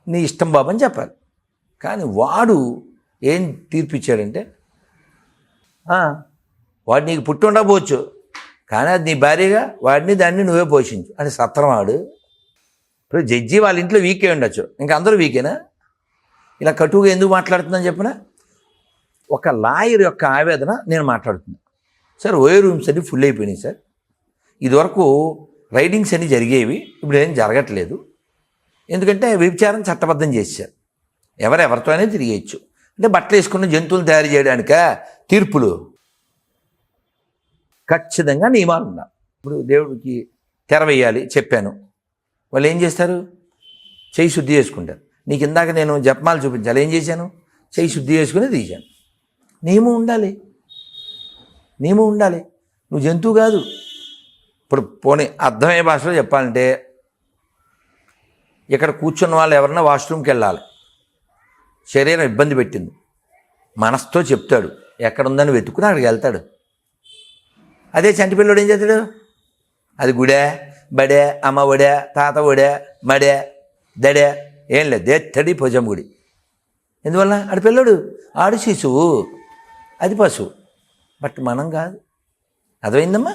నీ ఇష్టం బాబు అని చెప్పాలి. కానీ వాడు ఏం తీర్పు ఇచ్చాడంటే, వాడు నీకు పుట్టి ఉండకపోవచ్చు, కానీ అది నీ భార్యగా వాడిని దాన్ని నువ్వే పోషించు అని సత్రం వాడు. ఇప్పుడు జడ్జి వాళ్ళ ఇంట్లో వీకే ఉండొచ్చు, ఇంకా అందరూ వీకేనా? ఇలా కటువుగా ఎందుకు మాట్లాడుతుందని చెప్పిన ఒక లాయర్ యొక్క ఆవేదన నేను మాట్లాడుతున్నాను. సార్ ఓయో రూమ్స్ అన్ని ఫుల్ అయిపోయినాయి సార్, ఇదివరకు రైడింగ్స్ అన్నీ జరిగేవి, ఇప్పుడు ఏం జరగట్లేదు. ఎందుకంటే వ్యభిచారం చట్టబద్ధం చేశారు, ఎవరెవరితో అయినా తిరిగేయచ్చు. అంటే బట్టలు వేసుకున్న జంతువులు తయారు చేయడానిక తీర్పులు? ఖచ్చితంగా నియమాలు ఉన్నాయి. ఇప్పుడు దేవుడికి తెర వేయాలి చెప్పాను, వాళ్ళు ఏం చేస్తారు? చెయ్యి శుద్ధి చేసుకుంటారు. నీకు ఇందాక నేను జపమాలు చూపించాలి, ఏం చేశాను? చెయ్యి శుద్ధి చేసుకుని తీశాను. నియమం ఉండాలి. నువ్వు జంతువు కాదు. ఇప్పుడు పోనీ అర్థమయ్యే భాషలో చెప్పాలంటే, ఇక్కడ కూర్చున్న వాళ్ళు ఎవరన్నా వాష్రూమ్కి వెళ్ళాలి, శరీరం ఇబ్బంది పెట్టింది, మనసుతో చెప్తాడు, ఎక్కడుందని వెతుక్కుని అక్కడికి వెళ్తాడు. అదే చంటి పిల్లడు ఏం చేస్తాడు? అది గుడే, బడే, అమ్మ ఒడే, తాత ఒడే, మడే, దడే, ఏం లేదు, దేత్తడి భుజం గుడి. ఎందువల్ల? ఆడు పిల్లడు, ఆడు శిశువు, అది పశువు. బట్ మనం కాదు. అర్థమైందమ్మా?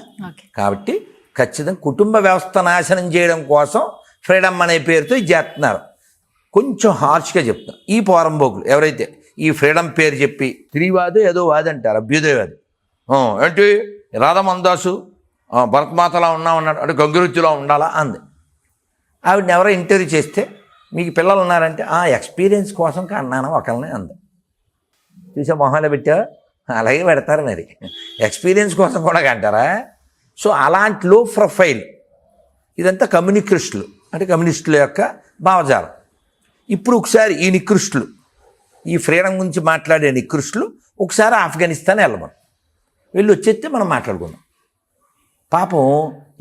కాబట్టి ఖచ్చితంగా కుటుంబ వ్యవస్థ నాశనం చేయడం కోసం ఫ్రీడమ్ అనే పేరుతో ఇది చేస్తున్నారు. కొంచెం హార్ష్గా చెప్తున్నారు ఈ పోరంబోకులు ఎవరైతే ఈ ఫ్రీడమ్ పేరు చెప్పి స్త్రీవాదు ఏదో వాది అంటారు, అభ్యుదయవాది. ఏంటి రాధమందాసు భరతమాతలా ఉన్నాడు అంటే గంగురుత్తిలో ఉండాలా అంది. ఆవిడని ఎవరో ఇంటర్వ్యూ చేస్తే, మీకు పిల్లలు ఉన్నారంటే ఎక్స్పీరియన్స్ కోసం కన్నాను ఒకళ్ళని అంది. చూసా మొహాలు పెట్టా, అలాగే పెడతారు మరి, ఎక్స్పీరియన్స్ కోసం కూడా కంటారా? సో అలాంటి లో ప్రొఫైల్ ఇదంతా కమ్యూనిస్టులు, అంటే కమ్యూనిస్టుల యొక్క భావజాలం. ఇప్పుడు ఒకసారి ఈ నికృష్టులు, ఈ ఫ్రీడమ్ గురించి మాట్లాడే నికృష్టులు ఒకసారి ఆఫ్ఘనిస్తాన్ వెళ్ళమని వెళ్ళి వచ్చేస్తే మనం మాట్లాడుకుందాం. పాపం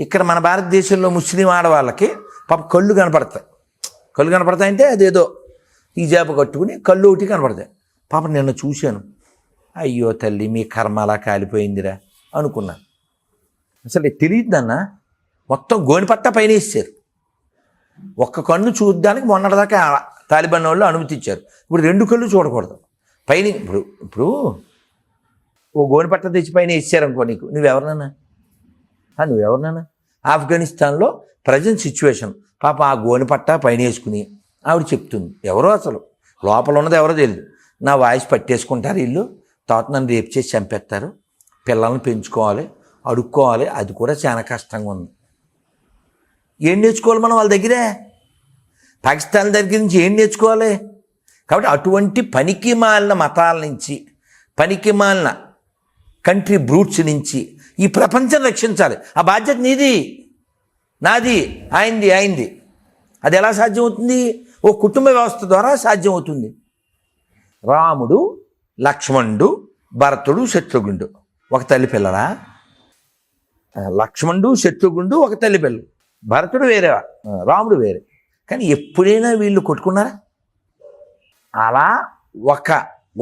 ఇక్కడ మన భారతదేశంలో ముస్లిం ఆడవాళ్ళకి పాపం కళ్ళు కనపడతాయంటే అదేదో హిజాబ్ కట్టుకుని కళ్ళు ఒకటి కనపడతాయి. పాపం నిన్న చూశాను, అయ్యో తల్లి మీ కర్మ అలా కాలిపోయిందిరా అనుకున్నాను. అసలు తెలియదన్న మొత్తం గోనిపట్ట పైన ఇచ్చారు. ఒక్క కన్ను చూడడానికి మొన్నటిదాకా తాలిబాన్ వాళ్ళు అనుమతి ఇచ్చారు, ఇప్పుడు 2 కళ్ళు చూడకూడదు పైన. ఇప్పుడు ఓ గోనిపట్ట తెచ్చి పైన ఇచ్చారనుకో, నువ్వెవరినన్నా ఆఫ్ఘనిస్తాన్లో ప్రజెంట్ సిచ్యువేషన్. పాప ఆ గోని పట్ట పైన వేసుకుని ఆవిడ చెప్తుంది. ఎవరో అసలు లోపల ఉన్నది ఎవరో తెలియదు. నా వాయిస్ పట్టేసుకుంటారు వీళ్ళు, తర్వాత నన్ను రేపు చేసి చంపేస్తారు, పిల్లల్ని పెంచుకోవాలి, అడుక్కోవాలి, అది కూడా చాలా కష్టంగా ఉంది. ఏం నేర్చుకోవాలి మనం వాళ్ళ దగ్గరే? పాకిస్తాన్ దగ్గర నుంచి ఏం నేర్చుకోవాలి? కాబట్టి అటువంటి పనికి మాలిన మతాల నుంచి, పనికి మాలిన కంట్రీ బ్రూట్స్ నుంచి ఈ ప్రపంచం రక్షించాలి. ఆ బాధ్యత నీది, నాది, ఆయనది. అది ఎలా సాధ్యమవుతుంది? ఓ కుటుంబ వ్యవస్థ ద్వారా సాధ్యమవుతుంది. రాముడు, లక్ష్మణుడు, భరతుడు, శత్రుఘ్నుడు ఒక తల్లి పిల్లరా? లక్ష్మణుడు, శత్రుఘ్నుడు ఒక తల్లి పిల్లలు. భరతుడు వేరే, రాముడు వేరే. కానీ ఎప్పుడైనా వీళ్ళు కొట్టుకున్నారా? అలా ఒక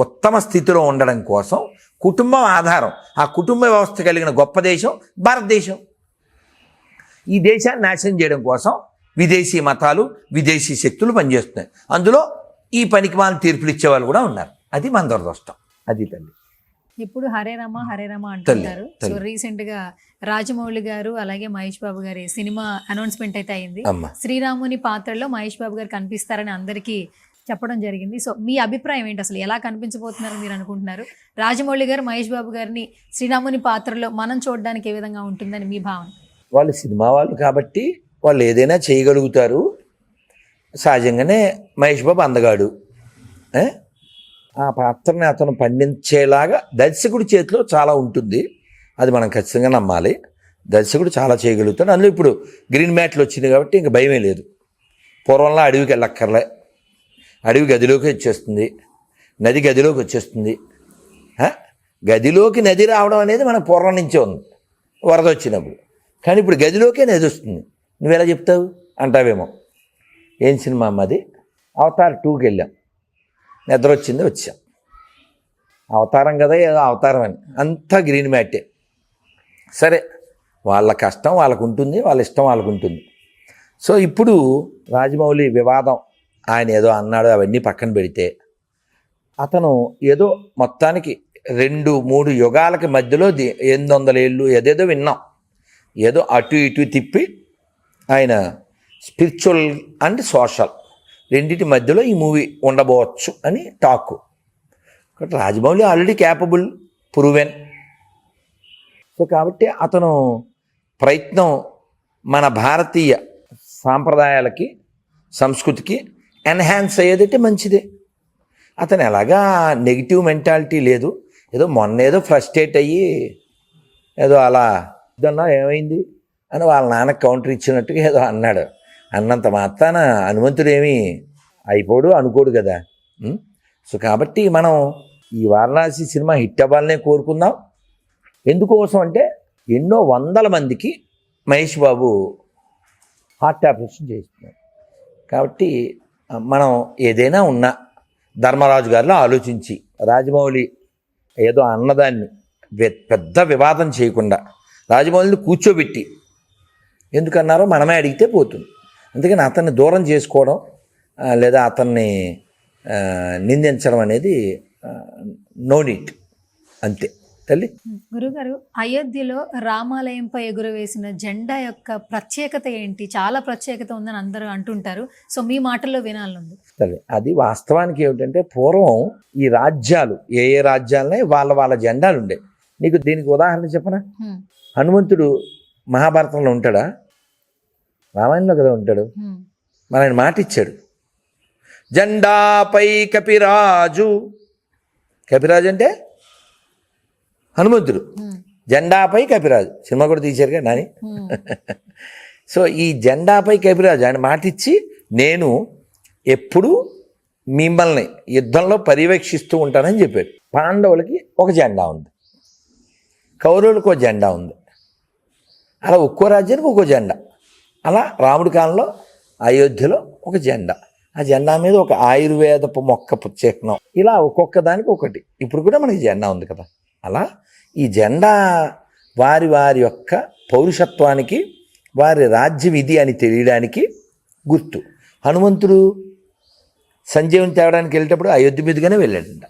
ఉత్తమ స్థితిలో ఉండడం కోసం కుటుంబం ఆధారం. ఆ కుటుంబ వ్యవస్థ కలిగిన గొప్ప దేశం భారతదేశం. ఈ దేశాన్ని నాశనం చేయడం కోసం విదేశీ మతాలు, విదేశీ శక్తులు పనిచేస్తున్నాయి. అందులో ఈ పనికి మాలిన తీర్పులు ఇచ్చే వాళ్ళు కూడా ఉన్నారు. అది మన దురదృష్టం. అది తల్లి. ఇప్పుడు హరే రామ అంటున్నారు. సో రీసెంట్ గా రాజమౌళి గారు అలాగే మహేష్ బాబు గారి సినిమా అనౌన్స్మెంట్ అయితే అయింది. శ్రీరాముని పాత్రలో మహేష్ బాబు గారు కనిపిస్తారని అందరికీ చెప్పడం జరిగింది. సో మీ అభిప్రాయం ఏంటి? అసలు ఎలా కనిపించబోతున్నారని మీరు అనుకుంటున్నారు? రాజమౌళి గారు మహేష్ బాబు గారిని శ్రీరాముని పాత్రలో మనం చూడడానికి ఏ విధంగా ఉంటుందని మీ భావన? వాళ్ళు సినిమా వాళ్ళు కాబట్టి వాళ్ళు ఏదైనా చేయగలుగుతారు. సహజంగానే మహేష్ బాబు అందగాడు. ఆ పాత్రని అతను పండించేలాగా దర్శకుడి చేతిలో చాలా ఉంటుంది. అది మనం ఖచ్చితంగా నమ్మాలి. దర్శకుడు చాలా చేయగలుగుతాడు. అందులో ఇప్పుడు గ్రీన్ మ్యాట్లు వచ్చింది కాబట్టి ఇంకా భయమే లేదు. పూర్వంలో అడవికి వెళ్ళక్కర్లే, అడవి గదిలోకి వచ్చేస్తుంది, నది గదిలోకి వచ్చేస్తుంది. గదిలోకి నది రావడం అనేది మన పూర్వం నుంచే ఉంది వరద వచ్చినప్పుడు. కానీ ఇప్పుడు గదిలోకే నది వస్తుంది. నువ్వెలా చెప్తావు అంటావేమో. ఏం సినిమా అమ్మది? అవతార్ 2కి వెళ్ళాం, నిద్ర వచ్చింది, వచ్చాం. అవతారం కదా, ఏదో అవతారం అని అంతా గ్రీన్ మ్యాటే. సరే, వాళ్ళ కష్టం వాళ్ళకు ఉంటుంది, వాళ్ళ ఇష్టం వాళ్ళకు ఉంటుంది. సో ఇప్పుడు రాజమౌళి వివాదం, ఆయన ఏదో అన్నాడు, అవన్నీ పక్కన పెడితే అతను ఏదో మొత్తానికి 2-3 యుగాలకి మధ్యలో 800 ఏళ్ళు ఏదేదో విన్నాం. ఏదో అటు ఇటు తిప్పి ఆయన స్పిరిచువల్ అండ్ సోషల్ రెండింటి మధ్యలో ఈ మూవీ ఉండబోవచ్చు అని talk. Rajamouli already capable, proven. So కాబట్టి అతను ప్రయత్నం మన భారతీయ సాంప్రదాయాలకి, సంస్కృతికి ఎన్హాన్స్ అయ్యేదంటే మంచిదే. అతను ఎలాగా నెగిటివ్ మెంటాలిటీ లేదు. ఏదో మొన్నేదో ఫ్రస్ట్రేట్ అయ్యి ఏదో అలా ఇదన్నా ఏమైంది అని వాళ్ళ నాన్నకు కౌంటర్ ఇచ్చినట్టుగా ఏదో అన్నాడు. అన్నంత మాత్రాన హనుమంతుడు ఏమీ అయిపోడు అనుకోడు కదా. సో కాబట్టి మనం ఈ వారణాసి సినిమా హిట్ అవ్వాలనే కోరుకుందాం. ఎందుకోసం అంటే ఎన్నో వందల మందికి మహేష్ బాబు హార్ట్ ఆపరేషన్ చేస్తున్నారు. కాబట్టి మనం ఏదైనా ఉన్నా ధర్మరాజు గారిలో ఆలోచించి రాజమౌళి ఏదో అన్నదాన్ని పెద్ద వివాదం చేయకుండా రాజమౌళిని కూర్చోబెట్టి ఎందుకన్నారో మనమే అడిగితే పోతుంది. అందుకని అతన్ని దూరం చేసుకోవడం లేదా అతన్ని నిందించడం అనేది నో నీడ్, అంతే తల్లి. గురుగారు, అయోధ్యలో రామాలయంపై ఎగురవేసిన జెండా యొక్క ప్రత్యేకత ఏంటి? చాలా ప్రత్యేకత ఉందని అందరూ అంటుంటారు. సో మీ మాటల్లో వినాలనుంది. సరే, అది వాస్తవానికి ఏమిటంటే పూర్వం ఈ రాజ్యాలు ఏ రాజ్యాలనే వాళ్ళ జెండాలు ఉండే. నీకు దీనికి ఉదాహరణ చెప్పనా? హనుమంతుడు మహాభారతంలో ఉంటాడా? రామాయణంలో కదా ఉంటాడు. మరి ఆయన మాట ఇచ్చాడు, జెండాపై కపిరాజు. కపిరాజు అంటే హనుమంతుడు, జెండాపై కపిరాజు. సినిమా కూడా తీశారు కదా నాని. సో ఈ జెండాపై కపిరాజు ఆయన మాట ఇచ్చి, నేను ఎప్పుడు మిమ్మల్ని యుద్ధంలో పర్యవేక్షిస్తూ ఉంటానని చెప్పాడు. పాండవులకి ఒక జెండా ఉంది, కౌరవులకు ఒక జెండా ఉంది. అలా ఒక్కో రాజ్యానికి ఒక్కో జెండా. అలా రాముడి కాలంలో అయోధ్యలో ఒక జెండా, ఆ జెండా మీద ఒక ఆయుర్వేదపు మొక్క చిహ్నం, ఇలా ఒక్కొక్క దానికి ఒకటి. ఇప్పుడు కూడా మనకి జెండా ఉంది కదా. అలా ఈ జెండా వారి యొక్క పౌరుషత్వానికి, వారి రాజ్యం ఇది అని తెలియడానికి గుర్తు. హనుమంతుడు సంజీవుని తేవడానికి వెళ్ళేటప్పుడు అయోధ్య మీదుగానే వెళ్ళాడంట.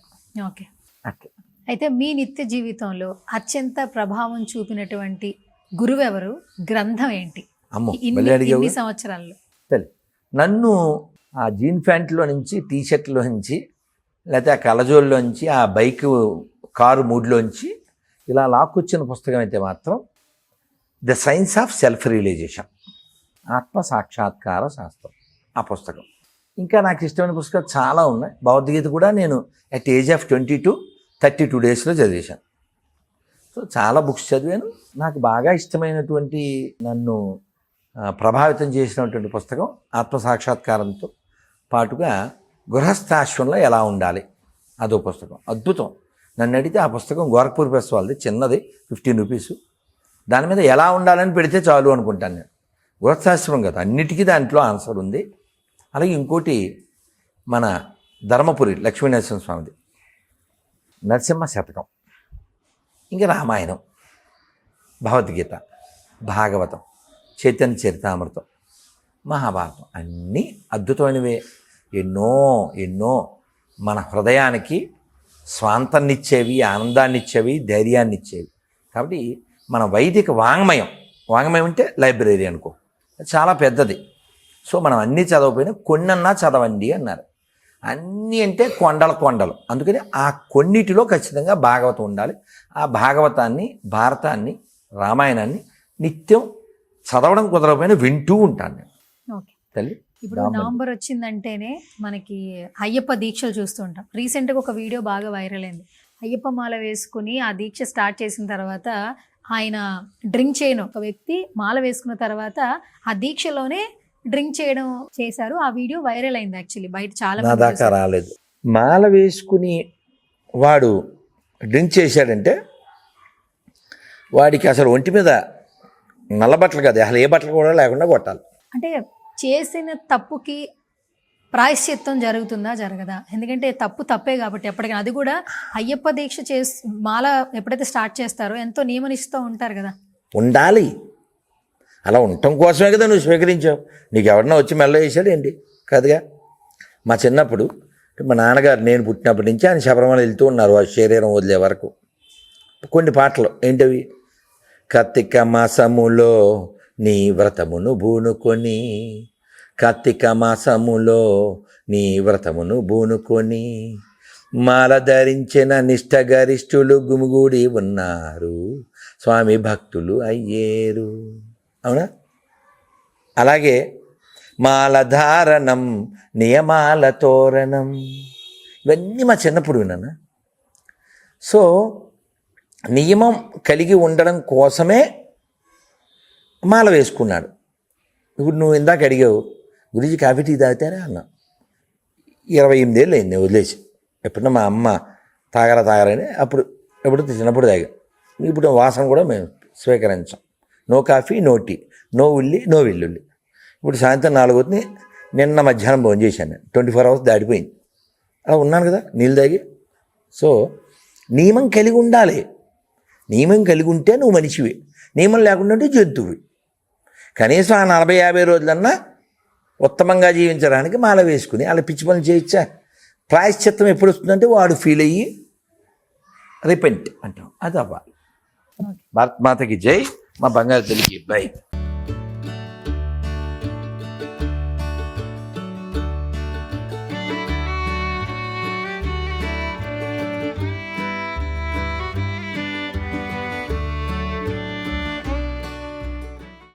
ఓకే. అయితే మీ నిత్య జీవితంలో అత్యంత ప్రభావం చూపినటువంటి గురువు ఎవరు, గ్రంథం ఏంటి? అమ్మో ఇన్ని మళ్ళీ అడిగావు ఇన్ని సంవత్సరాల్లో తల్లి. నన్ను ఆ జీన్ ప్యాంట్లో నుంచి టీ షర్ట్లో నుంచి లేకపోతే ఆ కలజోల్లోంచి ఆ బైక్ కారు మూడ్లోంచి ఇలా లాక్కొచ్చిన పుస్తకం అయితే మాత్రం the science of self realisation, ఆత్మ సాక్షాత్కార శాస్త్రం ఆ పుస్తకం. ఇంకా నాకు ఇష్టమైన పుస్తకాలు చాలా ఉన్నాయి. భగవద్గీత కూడా నేను అట్ ఏజ్ ఆఫ్ 32 డేస్లో చదివేశాను. సో చాలా బుక్స్ చదివాను. నాకు బాగా ఇష్టమైనటువంటి నన్ను ప్రభావితం చేసినటువంటి పుస్తకం ఆత్మ సాక్షాత్కారంతో పాటుగా గృహస్థాశ్రమంలో ఎలా ఉండాలి అదో పుస్తకం. అద్భుతం. నన్ను అడిగితే ఆ పుస్తకం గోరఖ్పూర్ ప్రెస్ వాళ్ళది, చిన్నది, 15 రూపీస్. దాని మీద ఎలా ఉండాలని పెడితే చాలు అనుకుంటాను నేను. గృహస్థాశ్రమం కదా, అన్నిటికీ దాంట్లో ఆన్సర్ ఉంది. అలాగే ఇంకోటి మన ధర్మపురి లక్ష్మీనరసింహ స్వామిది నరసింహ శతకం, ఇంకా రామాయణం, భగవద్గీత, భాగవతం, చైతన్య చరితామృతం, మహాభారతం అన్నీ అద్భుతమైనవే. ఎన్నో ఎన్నో మన హృదయానికి స్వాంతాన్నిచ్చేవి, ఆనందాన్నిచ్చేవి, ధైర్యాన్నిచ్చేవి. కాబట్టి మన వైదిక వాంగ్మయం అంటే లైబ్రరీ అనుకో, చాలా పెద్దది. సో మనం అన్నీ చదవకపోయినా కొన్నన్నా చదవండి అన్నారు. అన్నీ అంటే కొండలు. అందుకని ఆ కొన్నిటిలో ఖచ్చితంగా భాగవతం ఉండాలి. ఆ భాగవతాన్ని, భారతాన్ని, రామాయణాన్ని నిత్యం చదవడం కుదరకపోయినా వింటూ ఉంటాను నేను. ఓకే. తల్లి ఇప్పుడు నవంబర్ వచ్చిందంటేనే మనకి అయ్యప్ప దీక్షలు చూస్తూ ఉంటాం. రీసెంట్గా ఒక వీడియో బాగా వైరల్ అయింది. అయ్యప్ప మాల వేసుకుని ఆ దీక్ష స్టార్ట్ చేసిన తర్వాత ఆయన డ్రింక్ చేయను, ఒక వ్యక్తి మాల వేసుకున్న తర్వాత ఆ దీక్షలోనే డ్రింక్ చేయడం చేశారు. ఆ వీడియో వైరల్ అయింది. యాక్చువల్లీ బయట చాలా నా దాకా రాలేదు. మాల వేసుకుని వాడు డ్రింక్ చేశాడంటే వాడికి అసలు ఒంటి మీద నల్ల బట్టలు కాదు, అసలు ఏ బట్టలు కూడా లేకుండా కొట్టాలి. అంటే చేసిన తప్పుకి ప్రాయశ్చిత్తం జరుగుతుందా జరగదా? ఎందుకంటే తప్పు తప్పే కాబట్టి ఎప్పటికైనా. అది కూడా అయ్యప్ప దీక్ష మాల ఎప్పుడైతే స్టార్ట్ చేస్తారో ఎంతో నియమనిస్తూ ఉంటారు కదా. ఉండాలి. అలా ఉండటం కోసమే కదా నువ్వు స్వీకరించావు. నీకు ఎవరన్నా వచ్చి మెల్ల వేసాడు ఏంటి? కాదుగా. మా చిన్నప్పుడు మా నాన్నగారు నేను పుట్టినప్పటి నుంచి ఆయన శబరిమల వెళ్తూ ఉన్నారు ఆ శరీరం వదిలే వరకు. కొన్ని పాటలు ఏంటవి? కార్తీక మాసములో నీ వ్రతమును బూనుకొని, కార్తీక మాసములో నీ వ్రతమును బూనుకొని, మాల ధరించిన నిష్టగరిష్ఠులు గుమిగూడి ఉన్నారు, స్వామి భక్తులు అయ్యేరు. అవునా? అలాగే మాలధారణం నియమాల తోరణం, ఇవన్నీ మా చిన్నప్పుడు విన్నాను. సో నియమం కలిగి ఉండడం కోసమే మాల వేసుకున్నాడు. ఇప్పుడు నువ్వు ఇందాక అడిగావు, గురించి కాఫీ టీ తాగుతారా అన్న. 28 ఏళ్ళు అయింది వదిలేసి. ఎప్పుడన్నా మా అమ్మ తాగరని అప్పుడు ఎప్పుడు చిన్నప్పుడు తాగా. ఇప్పుడు వాసన కూడా మేము స్వీకరించాం. No coffee, no tea, no ఉల్లి, నో వెల్లుల్లి. ఇప్పుడు సాయంత్రం 4 అవుతుంది. నిన్న మధ్యాహ్నం భోజనం చేశాను నేను. 24 అవర్స్ దాటిపోయింది. అలా ఉన్నాను కదా నీళ్ళు తాగి. సో నియమం కలిగి ఉండాలి. నియమం కలిగి ఉంటే నువ్వు మనిషివి. నియమం లేకుండా ఉంటే జంతువువి. కనీసం ఆ 40-50 రోజులన్నా ఉత్తమంగా జీవించడానికి మాల వేసుకుని అలా పిచ్చి పనులు చేయొచ్చా? ప్రాయశ్చిత్తం ఎప్పుడు వస్తుందంటే వాడు ఫీల్ అయ్యి రిపెంట్ అంటాం, అది అవ్వాలి. భారత్ మాతకి జై. మా బంగారు తల్లికి బై.